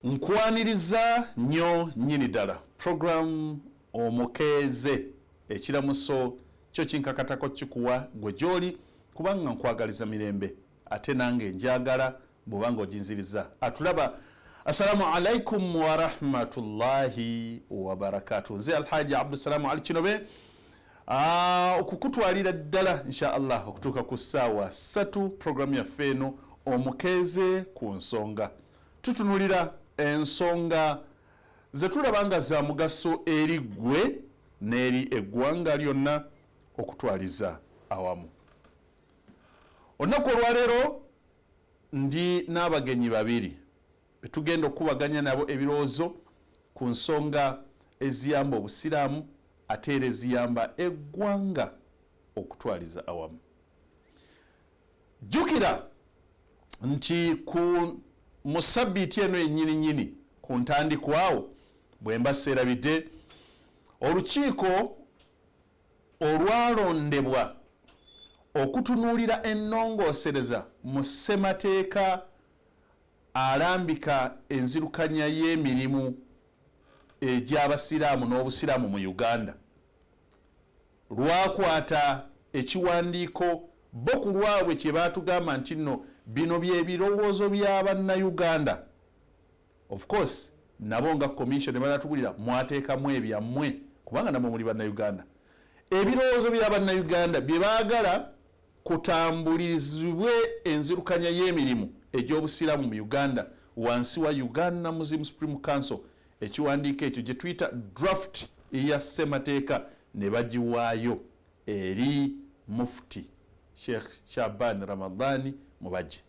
Nkwaniriza nnyo nnyini ddala program Omukeeze ekiramuso kyo kinkakatako kikuwa gwe gy'oli kubanga nkwagaliza mirembe ate nange njagala bw'obanga oginziriza atulaba. Assalamu alaikum wa rahmatullahi wa barakatuh. Nze Alhaji Abdusalamu Ali Kinobe okukutwalira ddala insha Allah okutuuka ku ssaawa 3 programu yaffe eno Omukeeze ku nsonga. Tutunulira ensonga zetulabanga za mugaso eri ggwe n'eri eggwanga lyonna okutwaliza awamu. Olunaku olwaleero ndi n'abagenyi babiri betugenda okubaganya nabo ebirowoozo ku nsonga eziyamba obusiraamu ate era eziyamba eggwanga okutwaliza awamu. Jjukira nti mu sabbiiti eno yennyini ku ntandikwawo bwe mba seerabidde olukiiko olwalondebwa okutunuulira ennongoosereza mu ssemateeka alambika enzirukanya y'emirimu egy'abasiraamu n'obusiraamu mu Uganda lwakwata ekiwandiiko bo ku lwabwe kye baatugamba nti nno bino bye birowoozo by'Abannayuganda. Of course nabo nga commission balatugulira mwateekamu ebyammwe kubanga namwe muli Bannayuganda. Ebirowoozo by'Abannayuganda bye baagala kutambulizibwe enzirukanya y'emirimu egy'obusiraamu mu Uganda wansi wa Uganda Muslim Supreme Council. Ekiwandiiko ekyo gye tuyita draft eya Ssemateeka ne bagiwaayo eri Mufti Sheikh Shaban Ramadhani Mubajje.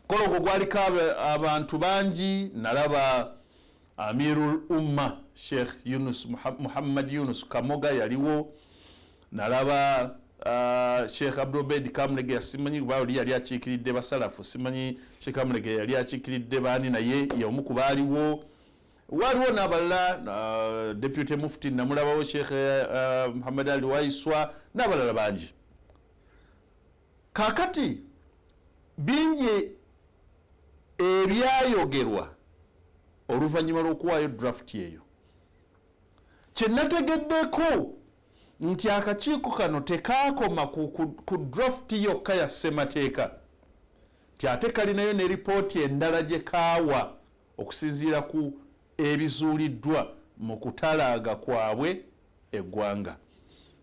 Mukolo ogwo gwaliko abantu bangi. Nalaba Amirul Umma Sheikh Muhammad Yunus Kamoga yaliwo. Nalaba Sheikh Abdulbed Kamulege simanyi baali yali akiikiridde basalafu, simanyi Sheikh Kamulege yali akiikiridde baani naye y'omu ku baaliwo. Waliwo n'abalala Deputy Mufti namulabawo Sheikh Muhammad Ali Waiswa n'abalala bangi. Kakati bingi ebyayogerwa oluvannyuma lw'okuwaayo draft eyo. Kye nategeddeko nti akakiiko kano tekaakoma ku draft yokka ya Ssemateeka, ti ate kalinayo ne ripooti endala gye kaawa okusinziira ku ebizuuliddwa mu kutalaaga kwabwe eggwanga.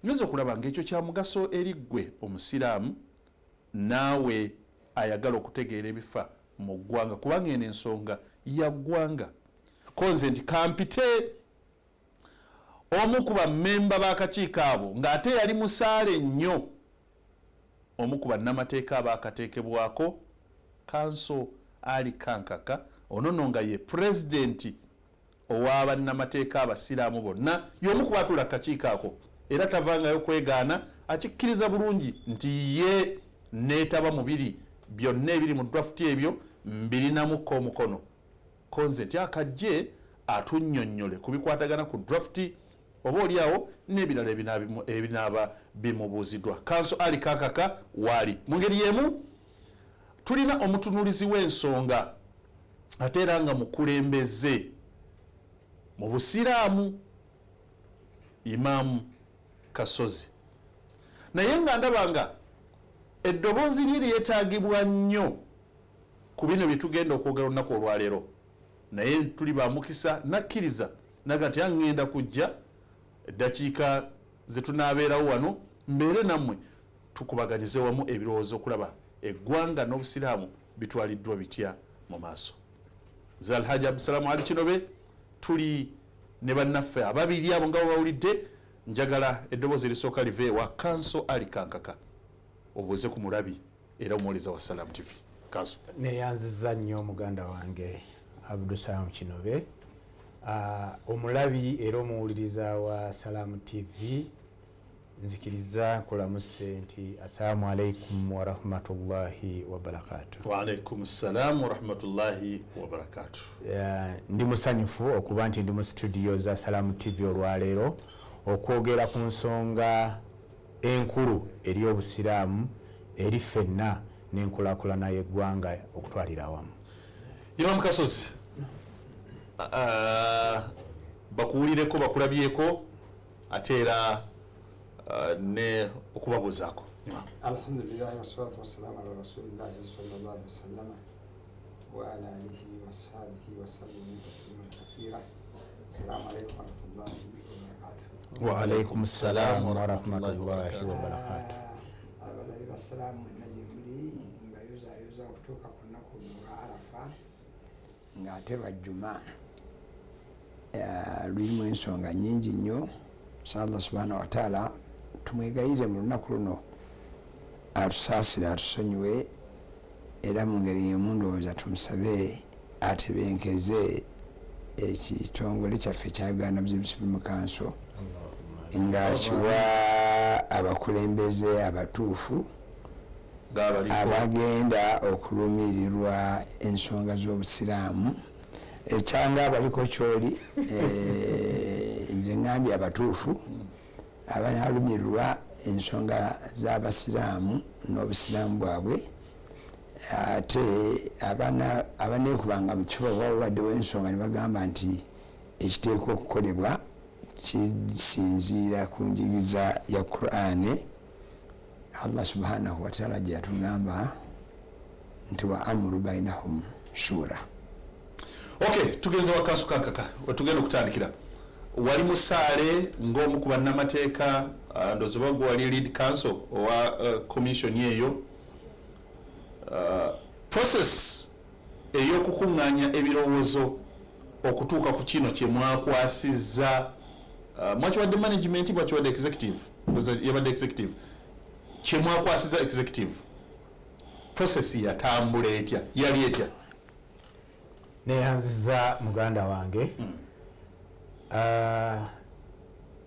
Nnyinza okulaba ng'ekyo kya mugaso eri ggwe omusiraamu naawe ayagala okutegeera ebifa mu ggwanga kubanga eno ensonga ya ggwanga. Konze nti kampite omu ku bammemba b'akakiiko abo ng'ate yali musaale nnyo omu ku bannamateeka abaakateekebwako kanso Ali Kankaka onono nga ye pulezidenti ow'abannamateeka abasiraamu bonna y'omu ku baatuula akakiiko ako era tavangayo kwegaana akikkiriza bulungi nti ye neetaba mubiri byonna ebiri mu draft ebyo mbirinamukko omukono. Konze nti akajje atunnyonnyole ku bikwatagana ku draft oba oliawo n'ebirala ebinaaba bimubuuziddwa. Kanso Ali Kankaka waali mu ngeri y'emu tulina omutunuulizi w'ensonga ate era nga mukulembeze mu busiraamu Imam Kasozi, naye nga ndabanga eddoboozi lye lyetaagibwa nnyo ku bino bye tugenda okwogera olunaku olwaleero, naye tuli ba mukisa nakkiriza naga nti angenda kujja eddakiika ze tunaabeerawo wano mbeere nammwe tukubaganyize wamu ebirowoozo okulaba eggwanga n'obusiraamu bitwaliddwa bitya mu maaso. Nze Alhaji Abdusalamu Ali Kinobe tuli ne bannaffe ababiri abo nga bawulidde. Njagala eddoboozi erisooka live wa Kanso Ali Kankaka obuuze ku mulabi era omuwuliriza wa Salam TV. Kanso neyanziza nnyo muganda wange Abdusalamu Kinobe, omulabi era omuwuliriza wa Salam TV. Nzikiriza nkulamuse nti assalamu alaikum wa rahmatullahi wa barakatuh. Wa alaikum salam wa rahmatullahi wa barakatuh. Ndi musanyufu okuba nti ndi mu studio za Salam TV olwaleero okwogera ku nsonga enkulu eri obusiraamu eri ffenna n'enkulaakulana y'eggwanga okutwalira awamu. Imam Kasozi bakuwulireko bakulabyeko ate era ne okubabuuzaako. Alhamdulillah wassalatu wassalamu ala rasulillahi sallallahu alaihi wasallam wa ala alihi wa sahbihi wa sallam tasliman kathira. Assalamu alaikum wa rahmatullahi wa barakatuh. Wa alaikum assalam wa rahmatullahi wa barakatuh. Abalabi bassalamu najibuli mbayuza okutuuka ku nnaku lwa Arafa ng'ate lwa Juma lulimu ensonga nnyingi nnyo. Allah subhanahu wa ta'ala tumwegayirire mu lunaku luno atusaasire atusonyiwe era mu ngeri yemu ndowooza tumusabe atebenkeze ekitongole kyaffe kya Uganda Muslim Council ng'akiwa abakulembeze abatuufu abagenda okulumirirwa ensonga z'obusiraamu ekyanga abaliko kyoli nze ngambye abatuufu abanaalumirirwa ensonga z'abasiraamu n'obusiraamu bwabwe ate abaneekubanga mu kifo wawaddewo ensonga ne bagamba nti ekiteekwa okukolebwa kisinziira ku njigiriza ya Qur'ani. Allah subhanahu wa ta'ala gye yatugamba nti wa amuru bainahum shura. Okay, tugenze wakasu kankaka tugenda okutandikira wali musaale ng'omu ku bannamateeka ndowooza bagwe wali lead council owa commission eyo process ey'okukuŋŋaanya ebirowoozo okutuuka ku kino kye mwakwasizza mwakiwadde management mwakiwadde executive yabadde executive kye mwakwasizza executive process yatambula etya yali etya? Neyanziza muganda wange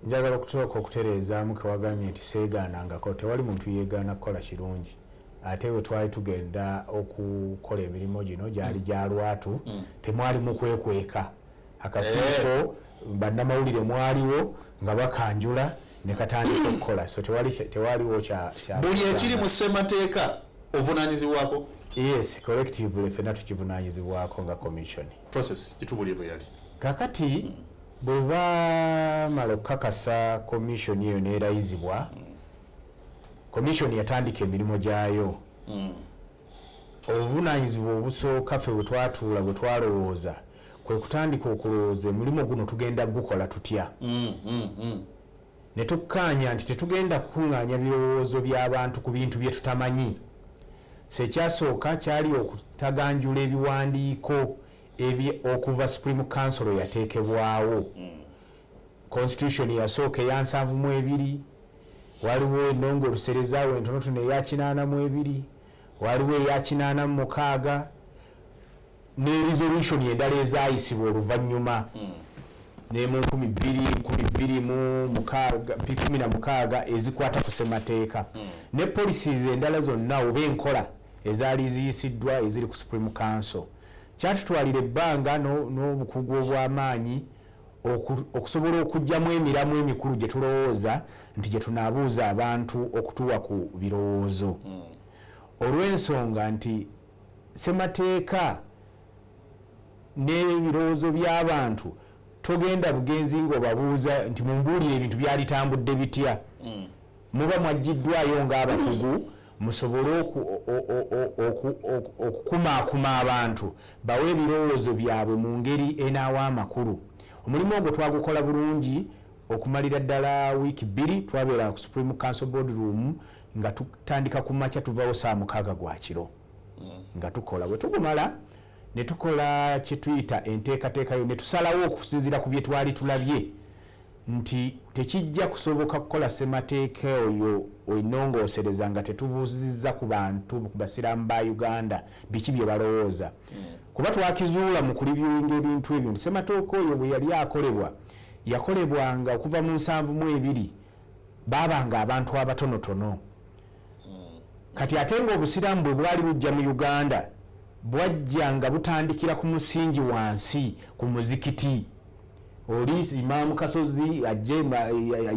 njagala okutooka okutereezaamu kewagambye nti seegaanangako tewali muntu yeegaana kukola kirungi ate we twali tugenda okukola emirimu gino gyali gya lwatu temwali mu kwekweka akakiiko bannamawulire mwaliwo nga bakanjula ne katandika okukola so tewaliwo buli ekiri mu ssemateeka ovunaanyizibwako. Yes, collectively fena tukivunaanyizibwako nga commission. Process kitubulye bwe yali. Kakati bwe bamala okukakasa commission eyo neerayizibwa commission yatandika emirimu gyayo. Obuvunaanyizibwa obusooka ffe bwe twatuula bwe twalowooza kwe kutandika okulowooza emirimu guno tugenda gukola tutya. Ne tukkaanya nti tetugenda kukuŋŋaanya birowoozo by'abantu ku bintu bye tutamanyi. Sekyasooka kyali okutaganjula ebiwandiiko okuva Supreme Council yateekebwawo. Constitution yasooka eya 72, waliwo ennongo oluserezaawo entonotono eya 82, waliwo eya 86 ne resolution endala ezaayisibwa oluvannyuma ne mu 2016 ezikwata ku ssemateeka ne policies endala zonna oba enkola ezaali ziyisiddwa eziri ku Supreme Council. Kyatutwalira ebbanga n'obukugu obw'amaanyi okusobola okuggyamu emiramu emikulu gye tulowooza nti gye tunaabuuza abantu okutuwa ku birowoozo. Olw'ensonga nti ssemateeka n'ebirowoozo by'abantu togenda bugenzi ng'obabuuza nti mumbuulire ebintu byalitambudde bitya. Muba mwaggiddwayo ng'abakugu musobole okukumaakuma abantu bawe ebirowoozo byabwe mu ngeri enaawa amakulu. Omulimu ogwo twagukola bulungi okumalira ddala wiiki 2 twabeera ku Supreme Council Boardroom nga tutandika ku makya tuvaawo saa 6 gwa kiro nga tukola. Bwe tugumala ne tukola kye tuyita enteekateekayo ne tusalawo okusinziira ku bye twali tulabye nti tekijja kusoboka kukola ssemateeka oyo ennongoosereza nga tetubuuzizza ku bantu ku basiraamu ba Uganda biki bye balowooza. Kuba twakizuula mu kulivyinga ebintu ebyo nti ssemateeka oyo bwe yali akolebwa yakolebwanga okuva mu 72 baabanga abantu abatonotono. Kati ate ng'obusiraamu bwe bwali bujja mu Uganda bwajjanga butandikira ku musingi wansi ku muzikiti. Oli imaamu Kasozi ajje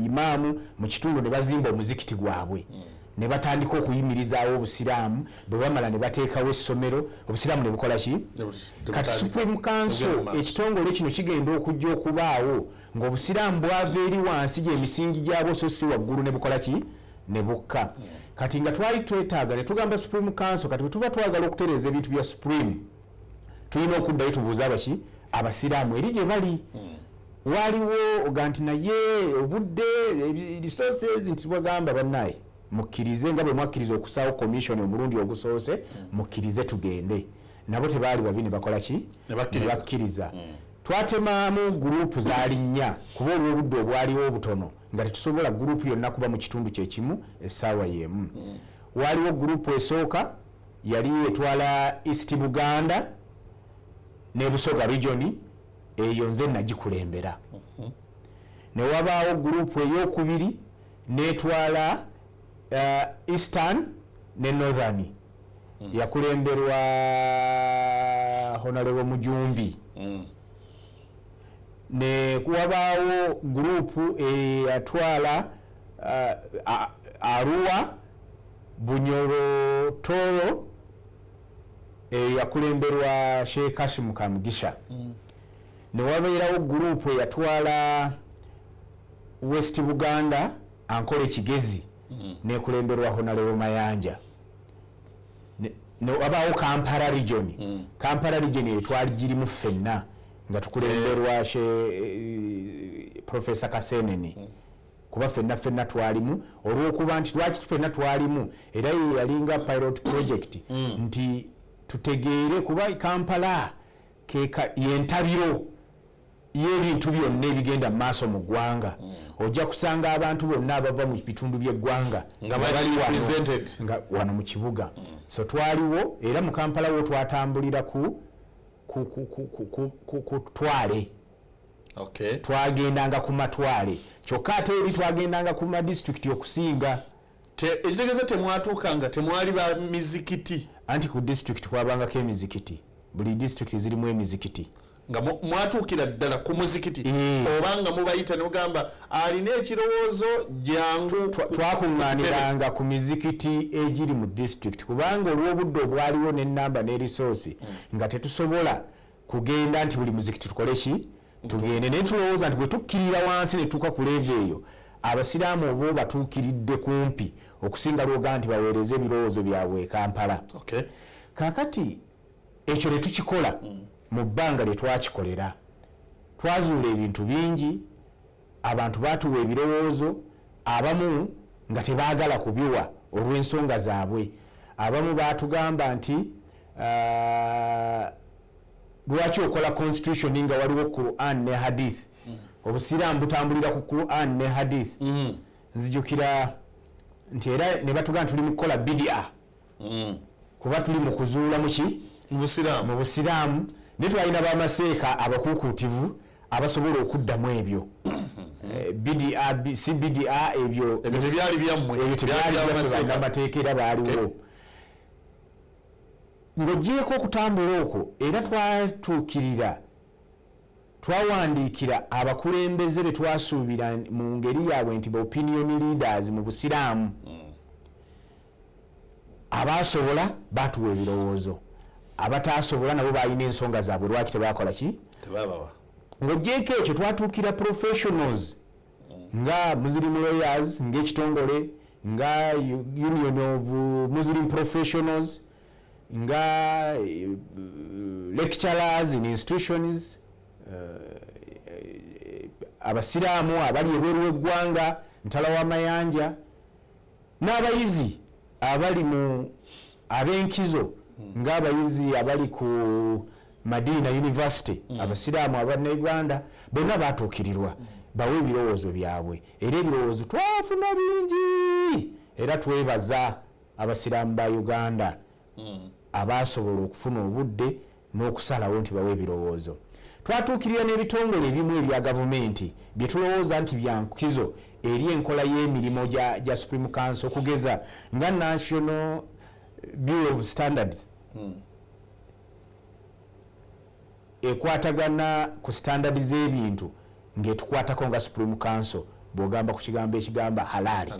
imaamu mu kitundu ne bazimba omuzikiti gwabwe ne batandika okuyimirizaawo obusiraamu bwe bamala ne bateekawo essomero obusiraamu ne bukola ki kati Supreme Council ekitongole kino kigenda okujja okubaawo ng'obusiraamu bwava eri wansi gy'emisingi gyabwo so si waggulu ne bukola ki ne bukka kati nga twali twetaaga ne tugamba Supreme Council kati bwe tuba twagala okutereeza ebintu bya Supreme tulina okuddayo tubuuza abaki abasiraamu eri gye bali waliwo oga nti naye obudde resources nti bagamba bannaye mukkirize nga bwe mwakkiriza okusaawo commission omulundi ogusoose mukkirize tugende nabo tebaali babi ne bakola ki ne bakkiriza twatemamu gurupu zaali nnya kuba olw'obudde obwaliwo obutono nga tetusobola gurupu yonna kuba mu kitundu kyekimu essaawa y'emu waliwo gurupu esooka yali etwala East Buganda ne Busoga region eyo nze nagikulembera ne wabaawo gurupu ey'okubiri netwala Eastern ne Northern yakulemberwa Honorable Mujumbi ne wabaawo gurupu eyatwala Arua Bunyoro Toro yakulemberwa Sheikh Hashim Kamugisha ne wabeerawo gurupu eyatwala West Buganda Ankole Kigezi nekulemberwa Honorable Mayanja ne wabaawo Kampala region Kampala region etwali girimu ffenna nga tukulemberwa Professor Kasenene kuba ffenna twalimu olw'okuba nti lwaki ffenna twalimu era yalinga pilot project nti tutegeere kuba Kampala yentabiro y'ebintu byonna ebigenda mu maaso mu ggwanga ojja kusanga abantu bonna abava mu bitundu by'eggwanga nga bali represented nga wano mu kibuga so twaliwo era mu Kampala wo twatambulira ku Twale twagendanga ku Matwale kyokka ate eri twagendanga ku madistricti okusinga ekitegeeza temwatuukanga temwali ba mizikiti anti ku district kwabangako emizikiti buli district zirimu emizikiti nga mwatuukira ddala ku muzikiti obanga mubayita ne mugamba alina ekirowoozo jangu twakuŋŋaaniranga ku mizikiti egiri mu district kubanga olw'obudde obwaliwo n'ennamba n'erisoose nga tetusobola kugenda nti buli muzikiti tukole ki tugende naye tulowooza nti bwe tukkirira wansi ne tuuka ku leeva eyo abasiraamu oba batuukiridde kumpi okusinga lwoga nti baweereze ebirowoozo byabwe e Kampala kaakati ekyo ne tukikola mu bbanga lye twakikolera twazuula ebintu bingi abantu baatuwa ebirowoozo abamu nga tebaagala kubiwa olw'ensonga zaabwe abamu baatugamba nti lwaki okola constitution nga waliwo Quran ne Hadith obusiraamu butambulira ku Quran ne Hadith nzijukira nti era ne batugamba tuli mu kukola bidia kuba tuli mu kuzuula mu busiraamu ne twalina bamaseeka abakuukuutivu abasobola okuddamu ebyo si bidia ebyo tebyali byammwe amateeka era baaliwo ng'ogyeko okutambula okwo era twatuukirira twawandiikira abakulembeze be twasuubira mu ngeri yaabwe nti ba opinion leaders mu busiraamu abaasobola baatuwa ebirowoozo abataasobola nabo balina ensonga zaabwe lwaki tebakola ki tebabawa ng'ogyeko ekyo twatuukira professionals nga Muslim lawyers ng'ekitongole nga Union of Muslim Professionals nga lecturers in institutions abasiraamu abali ebweru w'eggwanga ntala w'amayanja n'abayizi abali mu ab'enkizo ng'abayizi abali ku Madina University abasiraamu abannayuganda bonna baatuukirirwa bawe ebirowoozo byabwe era ebirowoozo twafuna bingi era twebaza abasiraamu ba Uganda abaasobola okufuna obudde n'okusalawo nti bawe ebirowoozo twatuukirira n'ebitongole ebimu ebya gavumenti bye tulowooza nti bya nkizo eri enkola y'emirimu gya Supreme Council okugeza nga National Bureau of Standards ekwatagana ku standards z'ebintu ng'etukwatako nga Supreme Council bw'ogamba ku kigambo ekigamba halali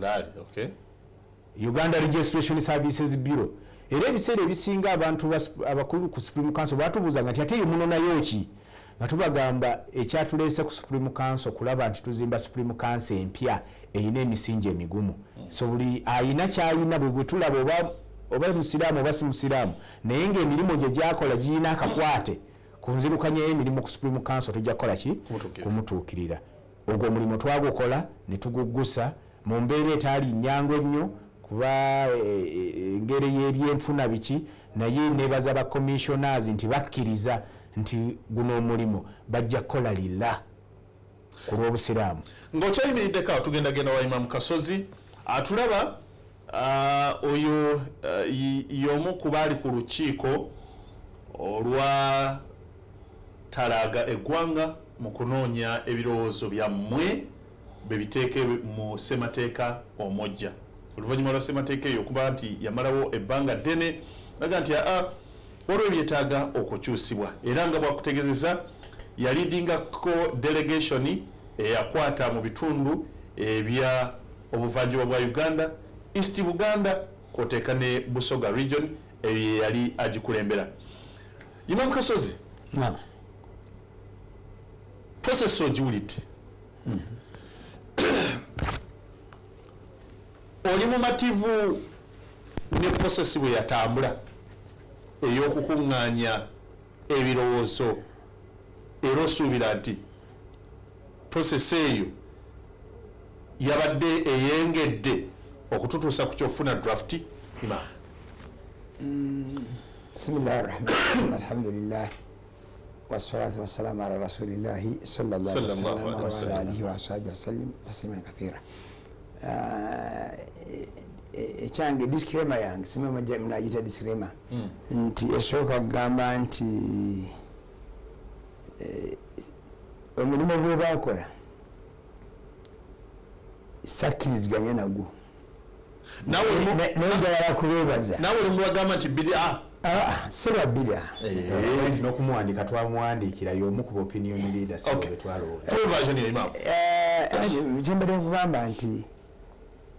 Uganda Registration Services Bureau. Era ebiseera ebisinga abantu abakulu ku Supreme Council batubuuzanga nti ate munonayo ki nga tubagamba ekyatuleese ku Supreme Council kulaba nti tuzimba Supreme Council empya eyina emisingi emigumu. So buli ayina kyayina bwe tulaba oba musiraamu oba si musiraamu naye ng'emirimu gye gyakola giyina akakwate ku nzirukanya y'emirimu ku Supreme Council tujja kukola ki kumutuukirira. Ogwo omulimu twagukola ne tuguggusa mu mbeera etaali nnyangu ennyo kuba engeri y'ebyenfuna biki naye nebaza ba commissioners nti bakkiriza nti guno omulimu bajja kukola lilla ku lw'obusiraamu. Ng'okyayimiriddeko tugenda wa Imam Kasozi atulaba oyo y'omu ku baali ku lukiiko olwa talaaga eggwanga mu kunoonya ebirowoozo byammwe bwe biteeke mu ssemateeka omujja. Oluvannyuma lwa ssemateeka eyo okuba nti yamalawo ebbanga ddene naga nti waliwo ebyetaaga okukyusibwa era nga bwakutegeezeza yalidingako delegation eyakwata mu bitundu ebya obuvanjuba bwa Uganda, East Buganda kwoteeka ne Busoga region eyo yali agikulembera. Imam Kasozi process ogiwulidde oli mumativu ne process bwe yatambula ey'okukuŋŋaanya ebirowoozo era osuubira nti process eyo yabadde eyengedde okututuusa ku kyofuna draft Imam? Bismillahirrahmanirrahim. Alhamdulillah wassalatu wassalamu ala rasulillahi sallallahu alaihi wasallam wa ala alihi wa ashabihi wasallim tasliman kathira. Ekyange disclaimer yange simama mnayita disclaimer nti esooka kugamba nti omulimu gwe bakola sakkiriziganya nagwo nayagala kubeebaza nawe oli mubagamba nti bidia sirwa bidia n'okumuwandika twamuwandiikira y'omu ku opinion leaders kyembadde kugamba nti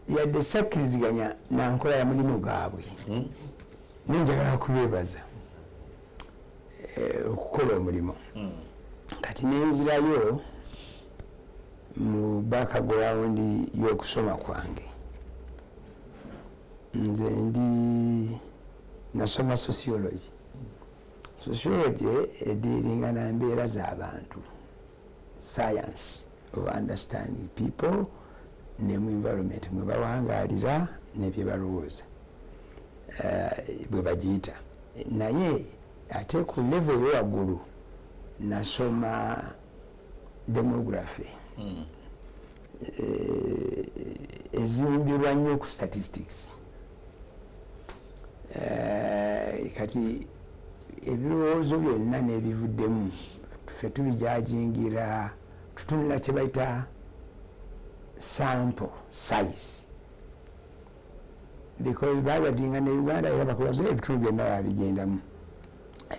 yadde sakkiriziganya nankola ya mulimu gaabwe ninjagala kubeebaza okukola omulimu kati nenzirayo mu background y'okusoma kwange. Nze ndi nasoma sociology ediringa na mbeera z'abantu, science of understanding people ne mu environment mwe bawangaalira ne bye balowooza bwe bagiyita. Naye ate ku level y'ewaggulu nasoma demography ezimbirwa nnyo ku statistics. Kati ebirowoozo byonna n'ebivuddemu ffe tubijajingira tutunula kye bayita sample size because balwadinga ne Uganda era bakulaze ebitundu byonna babigendamu.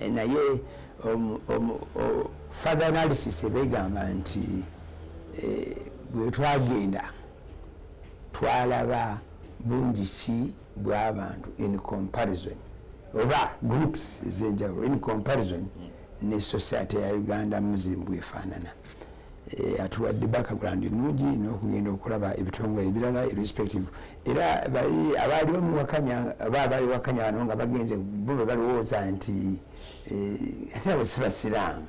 Naye further analysis ebegamba nti bwe twagenda twalaba bungi ki bw'abantu in comparison oba groups ez'enjawulo in comparison ne society ya Uganda muzimu bwefaanana. Atuwadde background nungi n'okugenda okulaba ebitongole ebirala irrespective era abaali bamuwakanya oba abaali wakanya wano nga bagenze bo be balowooza nti ate abo si basiraamu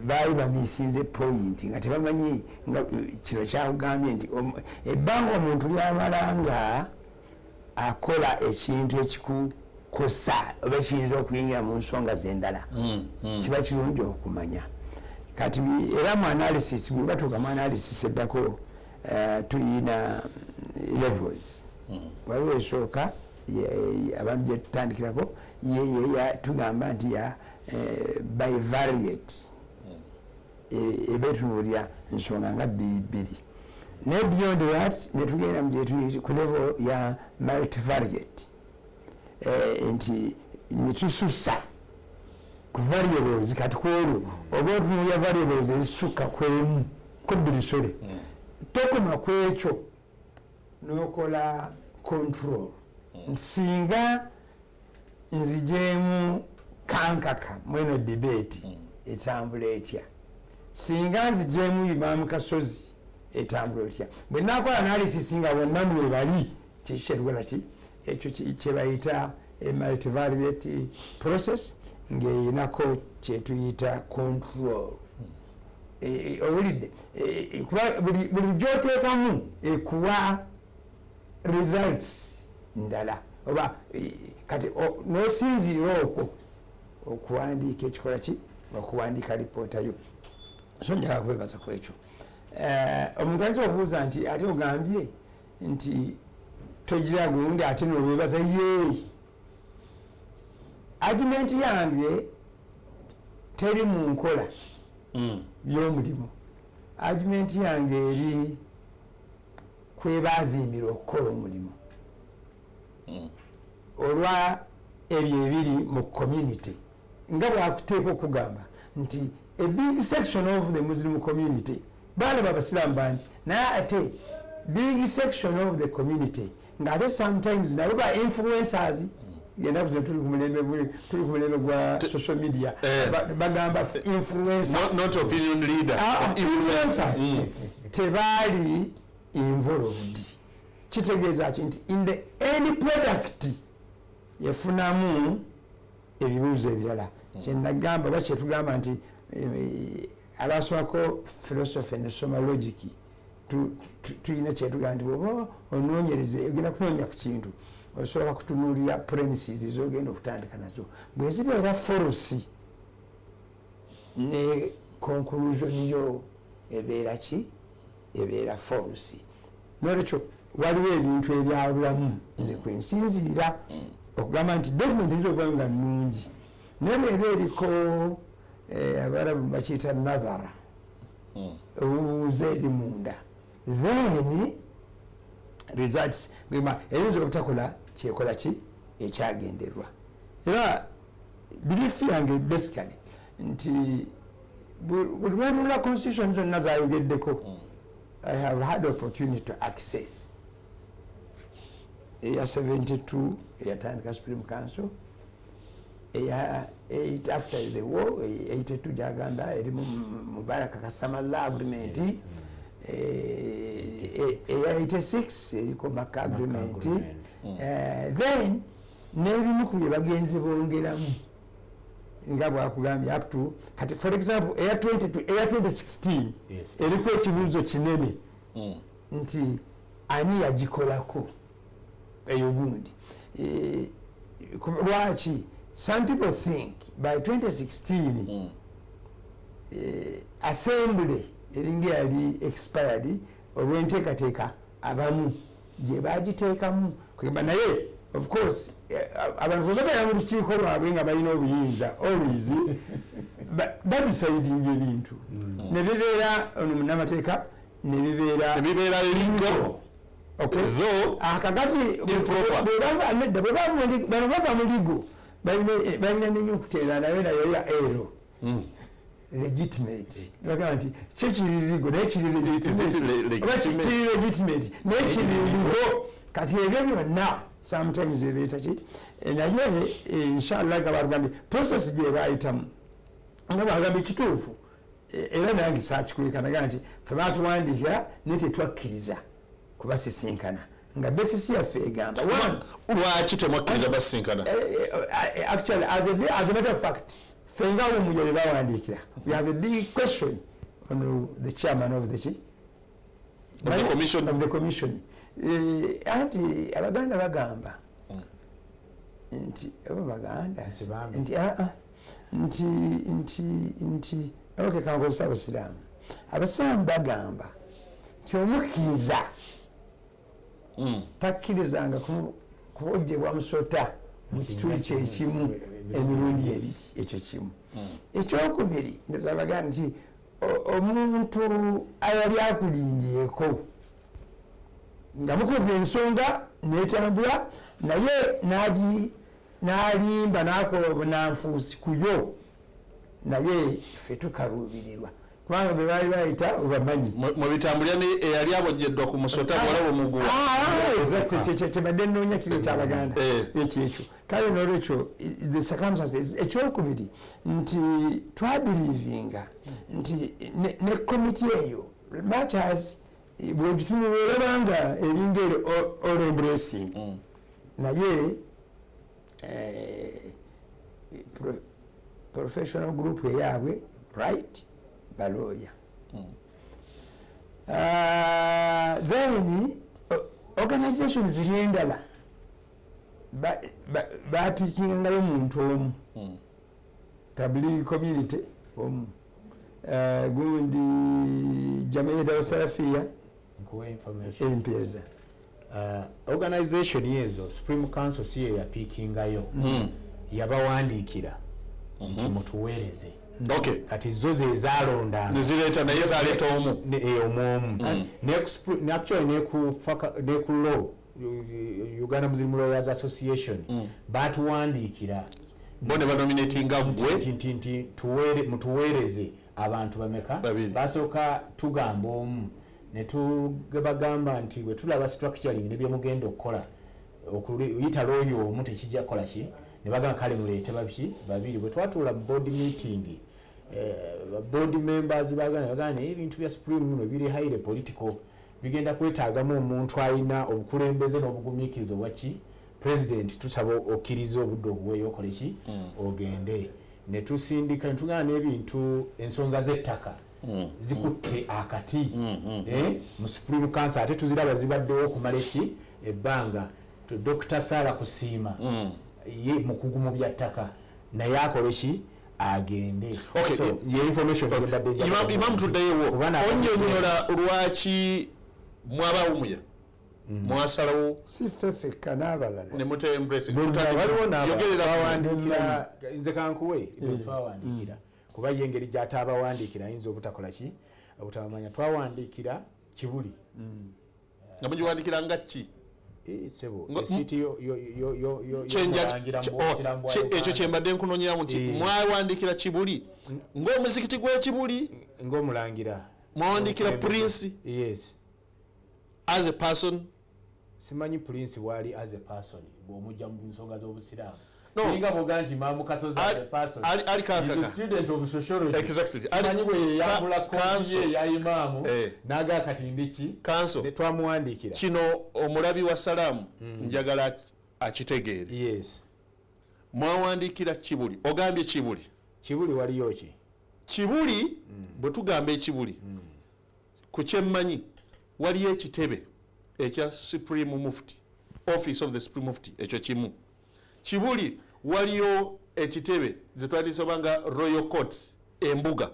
baali bamisinze point nga tebamanyi nga kino kyakugambye nti ebbanga omuntu lyamala nga akola ekintu ekikukosa oba kiyinza okuyingira mu nsonga z'endala kiba kirungi okumanya. Kati era mu analysis bwe batuuka mu analysis eddako tuyina levels waliwo esooka abantu gye tutandikirako tugamba nti ya bivariate ebetunuulira ensonga nga bbiri ne beyond that netugenda mu ku level ya multivariate nti netususa ku variables kati kwolwo oba otunuulira variables ezisukka kwemu ko bbirisole tokoma kwekyo n'okola control singa nzijemu kankaka mweno debate etambula etya singa nzijemu Imam Kasozi etambula etya bwe nakola analysis nga bonna mwe bali kikyetukola ki ekyo kye bayita multivariate process ng'erinako kyetuyita control owulidde buli gyoteekamu ekuwa results ndala oba kati nosinziira okwo okuwandiika ekikola ki okuwandiika lipoota yo so njagala kubebaza ku ekyo omuntu ayinza okubuuza nti ate ogambye nti togira gundi ate nobebaza ye argument yange teri mu nkola by'omulimu argument yange eri kwebazimbira okukola omulimu olwa ebyo ebiri mu community nga bwakuteeka okugamba nti a big section of the Muslim community balaba abasiraamu bangi naye ate big section of the community ng'ate sometimes nabo ba influencers yenavuze tuli ku mulembe gwa social media bagamba influencer not opinion leader influencer tebali involved kitegeeza nti in the end product yefunamu ebibuuzo ebirala kyenagamba oba kyetugamba nti abasomako philosophy nesoma logic tuyina kyetugamba nti bwoba onoonyereze ogenda kunoonya ku kintu osobola kutunuulira premises zogenda okutandika nazo bwe zibeera false ne conclusion yo ebeera ki ebeera false nolwekyo waliwo ebintu ebyabulamu nze kwensinziira okugamba nti document ezova nga nnungi naye bweba eriko abarabu bakiyita nathara obubuuza eri munda then results eyinza obutakola kyekola ki ekyagenderwa era birifu yange basically nti buli lwenula constitution zonna zayogeddeko I have had opportunity to access eya 72 eyatandika Supreme Council eya 8 after the war 82 jagamba eri Mubarak Kasamala agreement eya 86 eriko Maka agreement then n'ebimu ku bye bagenzi bongeramu nga bwakugambye up to kati for example eya 2016 eriko ekibuuzo kinene nti ani yagikolako eyo gundi lwaki some people think by 2016 assembly eringa yali expired olw'enteekateeka abamu gye bagiteekamu kugamba naye of course abantu bwebabeera mu lukiiko lwabwe nga balina obuyinza always badecidinga ebintu ne bibeera ono munnamateeka ne bibeera legal akagati bano bava mu ligo balina nenyukuteera nayo nayo ya ero legitimate bagamba nti kyo kiri ligo naye kiri legitimate naye kiri ligo kati ebyo byonna sometimes bebeeta ki naye inshallah nga bagambye process gye bayitamu nga bagambye kituufu era nange sakikwekanaga nti fe batuwandiikira naye tetwakkiriza kubasisinkana nga besisi yaffe egamba lwaki temwakkiriza basisinkana actually as a matter of fact fenga omujja bebawandiikira we have a big question on the chairman of the commission anti abaganda bagamba nti abaganda nti okay kankozesa abasiraamu bagamba nti Omukeeze takkirizanga kubojjebwa musota mu kituli kyekimu emirundi ebiri ekyo kimu ekyokubiri ndozabagamba nti omuntu ayali akulindyeko nga mukoze ensonga netambula naye n'alimba n'akola obunanfuusi kuyo naye ffe tukaluubirirwa kubanga bwe baali bayita obamanyi mu bitambulira eyali abojjeddwa ku musota bwalaba omuguwa kyebadde nnoonya kiri ekyabaganda ekyekyo kale n'olwekyo the circumstances ekyokubiri nti twabiriivinga nti ne komiti eyo much as bwegitunula olabanga eringa all embracing naye professional group eyaabwe right balooya then organization ziri endala bapikingayo muntu omu tablighi community omu gundi jamaiyat al-salafia empeereza organization yezo Supreme Council siyo yapikingayo yabawandiikira nti mutuweereze kati zo ze zalonda nezireeta naye zaleeta omu actually ne ku law Uganda Muslim Lawyers Association batuwandiikira bo ne banominatinga gwe mutuweereze abantu bameka basooka tugamba omu ne tugamba nti bwe tulaba structuring ne bye mugenda okukola okuyita lawyer omu tekijja kukola ki ne bagamba kale muleete babiri bwe twatuula mu board meeting board members bagana ebintu bya Supreme muno biri highly political bigenda kwetaagamu omuntu alina obukulembeze n'obugumiikirizo obwaki president tusaba okkiriza obudde obuweeyo okole ki ogende ne tusindika ntugana n'ebintu ensonga z'ettaka zikutte akati mu Supreme Council ate tuziraba zibaddewo okumala eki ebbanga Dr. Sara Kusiima ye mukugu mu byattaka naye akole ki agende ye information imam tuddayewo onnyonnyola lwaki mwabawumuya mwasalawo si fefeka n'abalala ne mutempress waliwo n'abawandikira nze kankuwe twawandikira kuba ye engeri gy'ate abawandiikira ayinza obutakola ki obutabamanya twawandikira Kibuli nga mugiwandikira nga ki sebo esiti ekyo kyembadde nkunoonyeramu nti mwawandikira Kibuli ng'omuzikiti gw'Ekibuli ng'omulangira mwawandikira Prince yes as a person simanyi Prince bwali as a person bw'omujja mu nsonga z'obusiraamu Ninga boganti mamu kasoza as a person ali he's a student of sociology exactly simanyi bwe yagula konti ya imamu naga katindiki kanso ne twamuwandikira kino omulabi wa salamu njagala akitegeere yes mwawandikira Kibuli ogambye Kibuli waliyo ki Kibuli bwe tugamba Ekibuli ku kyemmanyi waliyo ekitebe ekya Supreme Mufti Office of the Supreme Mufti ekyo kimu Kibuli waliyo ekitebe zetwadisobanga Royal Courts embuga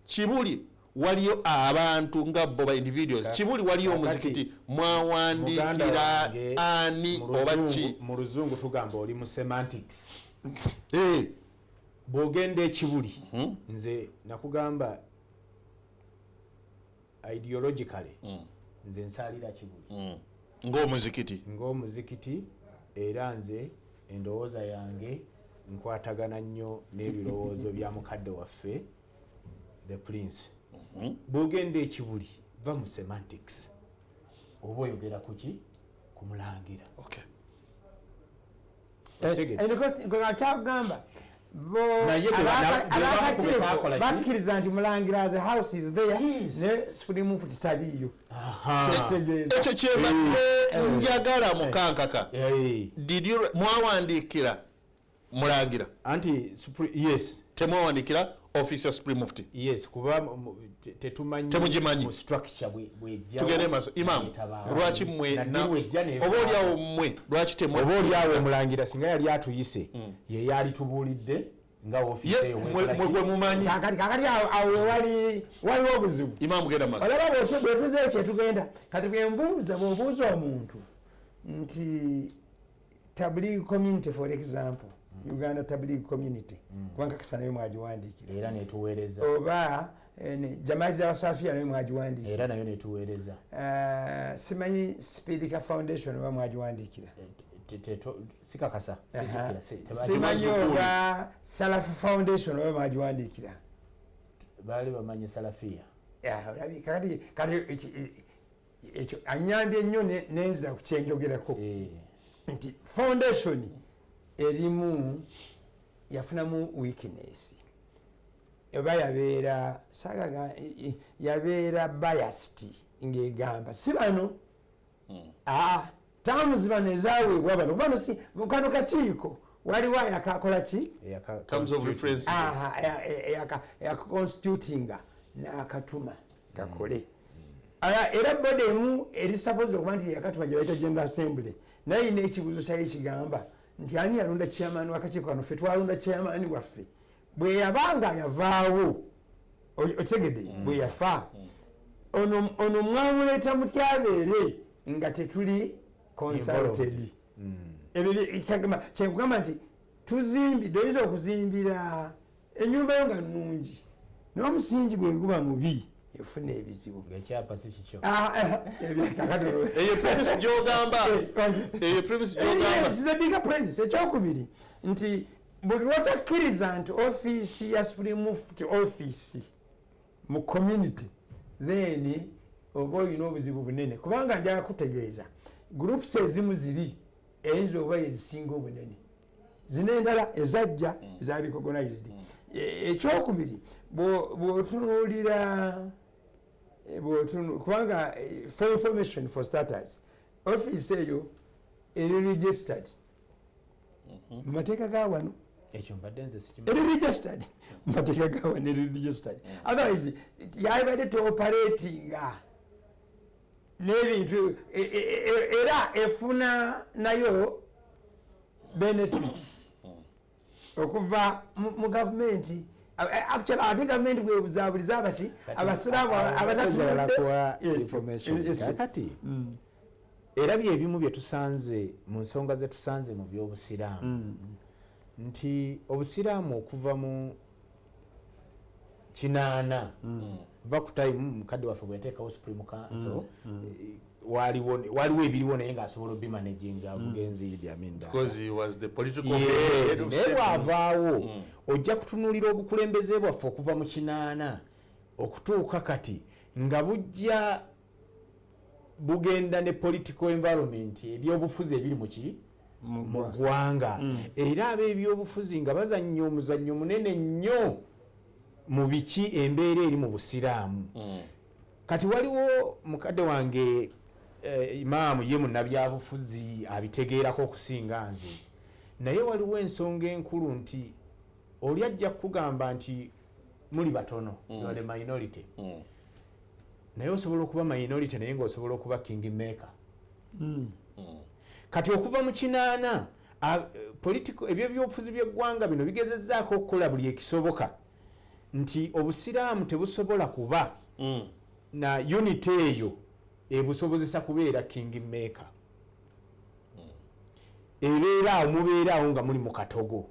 Kibuli waliyo abantu nga boba individuals Kibuli waliyo omuzikiti mwawandikira ani obachi mu Luzungu tugamba oli mu semantics bwogende Kibuli nze nakugamba ideologically nze nsalira Kibuli ng'omuzikiti era nze endowooza yange nkwatagana nnyo n'ebirowoozo bya mukadde waffe the Prince bwogenda Ekibuli va mu semantics oba oyogera kuki kumulangira kyagamba bakkiriza nti mulangira as a house is there ne Supreme Mufti taliyo ekyo kyebadde njagala mukankaka mwawandikira mulangira anti yes temwawandikira office ya Supreme Mufti yes kuba temugimanyi mu structure bwejja tugende maso imam lwaki mwe oboolyawo mmwe lwaki oboolyawo mulangira singa yali atuyise ye yali tubuulidde nga office eyo mwe mumanyi kakati awo waliwo obuzibu imam genda maso olaba bwetuze kyetugenda kati bwembuuza bw'obuuza omuntu nti tablighi community for example Uganda tablighi community kubanga kasa nayo mwagiwandikira era netuweereza oba jamaati y'abasafia nayo mwagiwandikira era nayo netuweereza simanyi Ssemateeka foundation oba mwagiwandikira sikakasa simanyi oba Salafu foundation oba mwagiwandikira bali bamanye salafia kati ekyo anyambye nnyo nenzira ku kyenjogerako nti foundation erimu yafunamu weakness eba yabeera sagaga yabeera biased ng'egamba si bano taamu zibano ezaweebwa bano bano si kano kakiiko waliwo yakakola ki yakaconstitutinga n'akatuma kakole era bodi emu eri supposed okuba nti yakatuma gye bayita general assembly naye ina ekibuuzo kyayo kigamba nti ani yalonda chairman wakakiiko kano ffe twalonda chairman waffe bwe yabanga yavaawo otegede bwe yafa ono mwamuleeta mutyabeere nga tetuli consulted kyekugamba nti tuzimbidde oyinza okuzimbira ennyumba yo nga nnungi n'omusingi bwe guba mubi efuna ebizibu ekyapa si kikyo eyo premise gy'ogamba bigger premise ekyokubiri nti buli lwotakkiriza nti ofiisi ya supreme mufti office mu community then oba olina obuzibu bunene kubanga njala kutegeeza groups ezimu ziri eyinza oba yezisinga obunene zino endala ezajja eza recognized ekyokubiri bw'otunuulira kubanga for information for starters office eyo eri registered mu mateeka ga wano ekyo mbadde nze sikimanyi eri registered mu mateeka ga wano eri registered otherwise yalibadde tooperatinga n'ebintu era efuna nayo benefits okuva mu gavumenti actually ate gavumenti bwebuzabuliza abaki abasiraamu abatatulakati era byebimu byetusanze mu nsonga zetusanze mu byobusiraamu nti obusiraamu okuva mu 8 va ku time mukadde waffe bwe yateekawo supreme council waliwo ebiriwo naye ng'asobola obimanaginga bugenzi Idi Amin naye bw'avaawo ojja kutunuulira obukulembeze bwaffe okuva mu 8 okutuuka kati nga bujja bugenda ne political environment ebyobufuzi ebiri mu ggwanga era ab'ebyobufuzi nga bazannya omuzannyo munene nnyo mu biki embeera eri mu busiraamu kati waliwo mukadde wange imaamu ye munnabyabufuzi abitegeerako okusinga nze naye waliwo ensonga enkulu nti oli ajja kugamba nti muli batono yole minority naye osobola okuba minority naye ng'osobola okuba king maker kati okuva mu 8 ebyo byobufuzi by'eggwanga bino bigezezzaako okukola buli ekisoboka nti obusiraamu tebusobola kuba na unity eyo ebusobozesa kubeera king maker ebeeraawo mubeeraawo nga muli mu katogo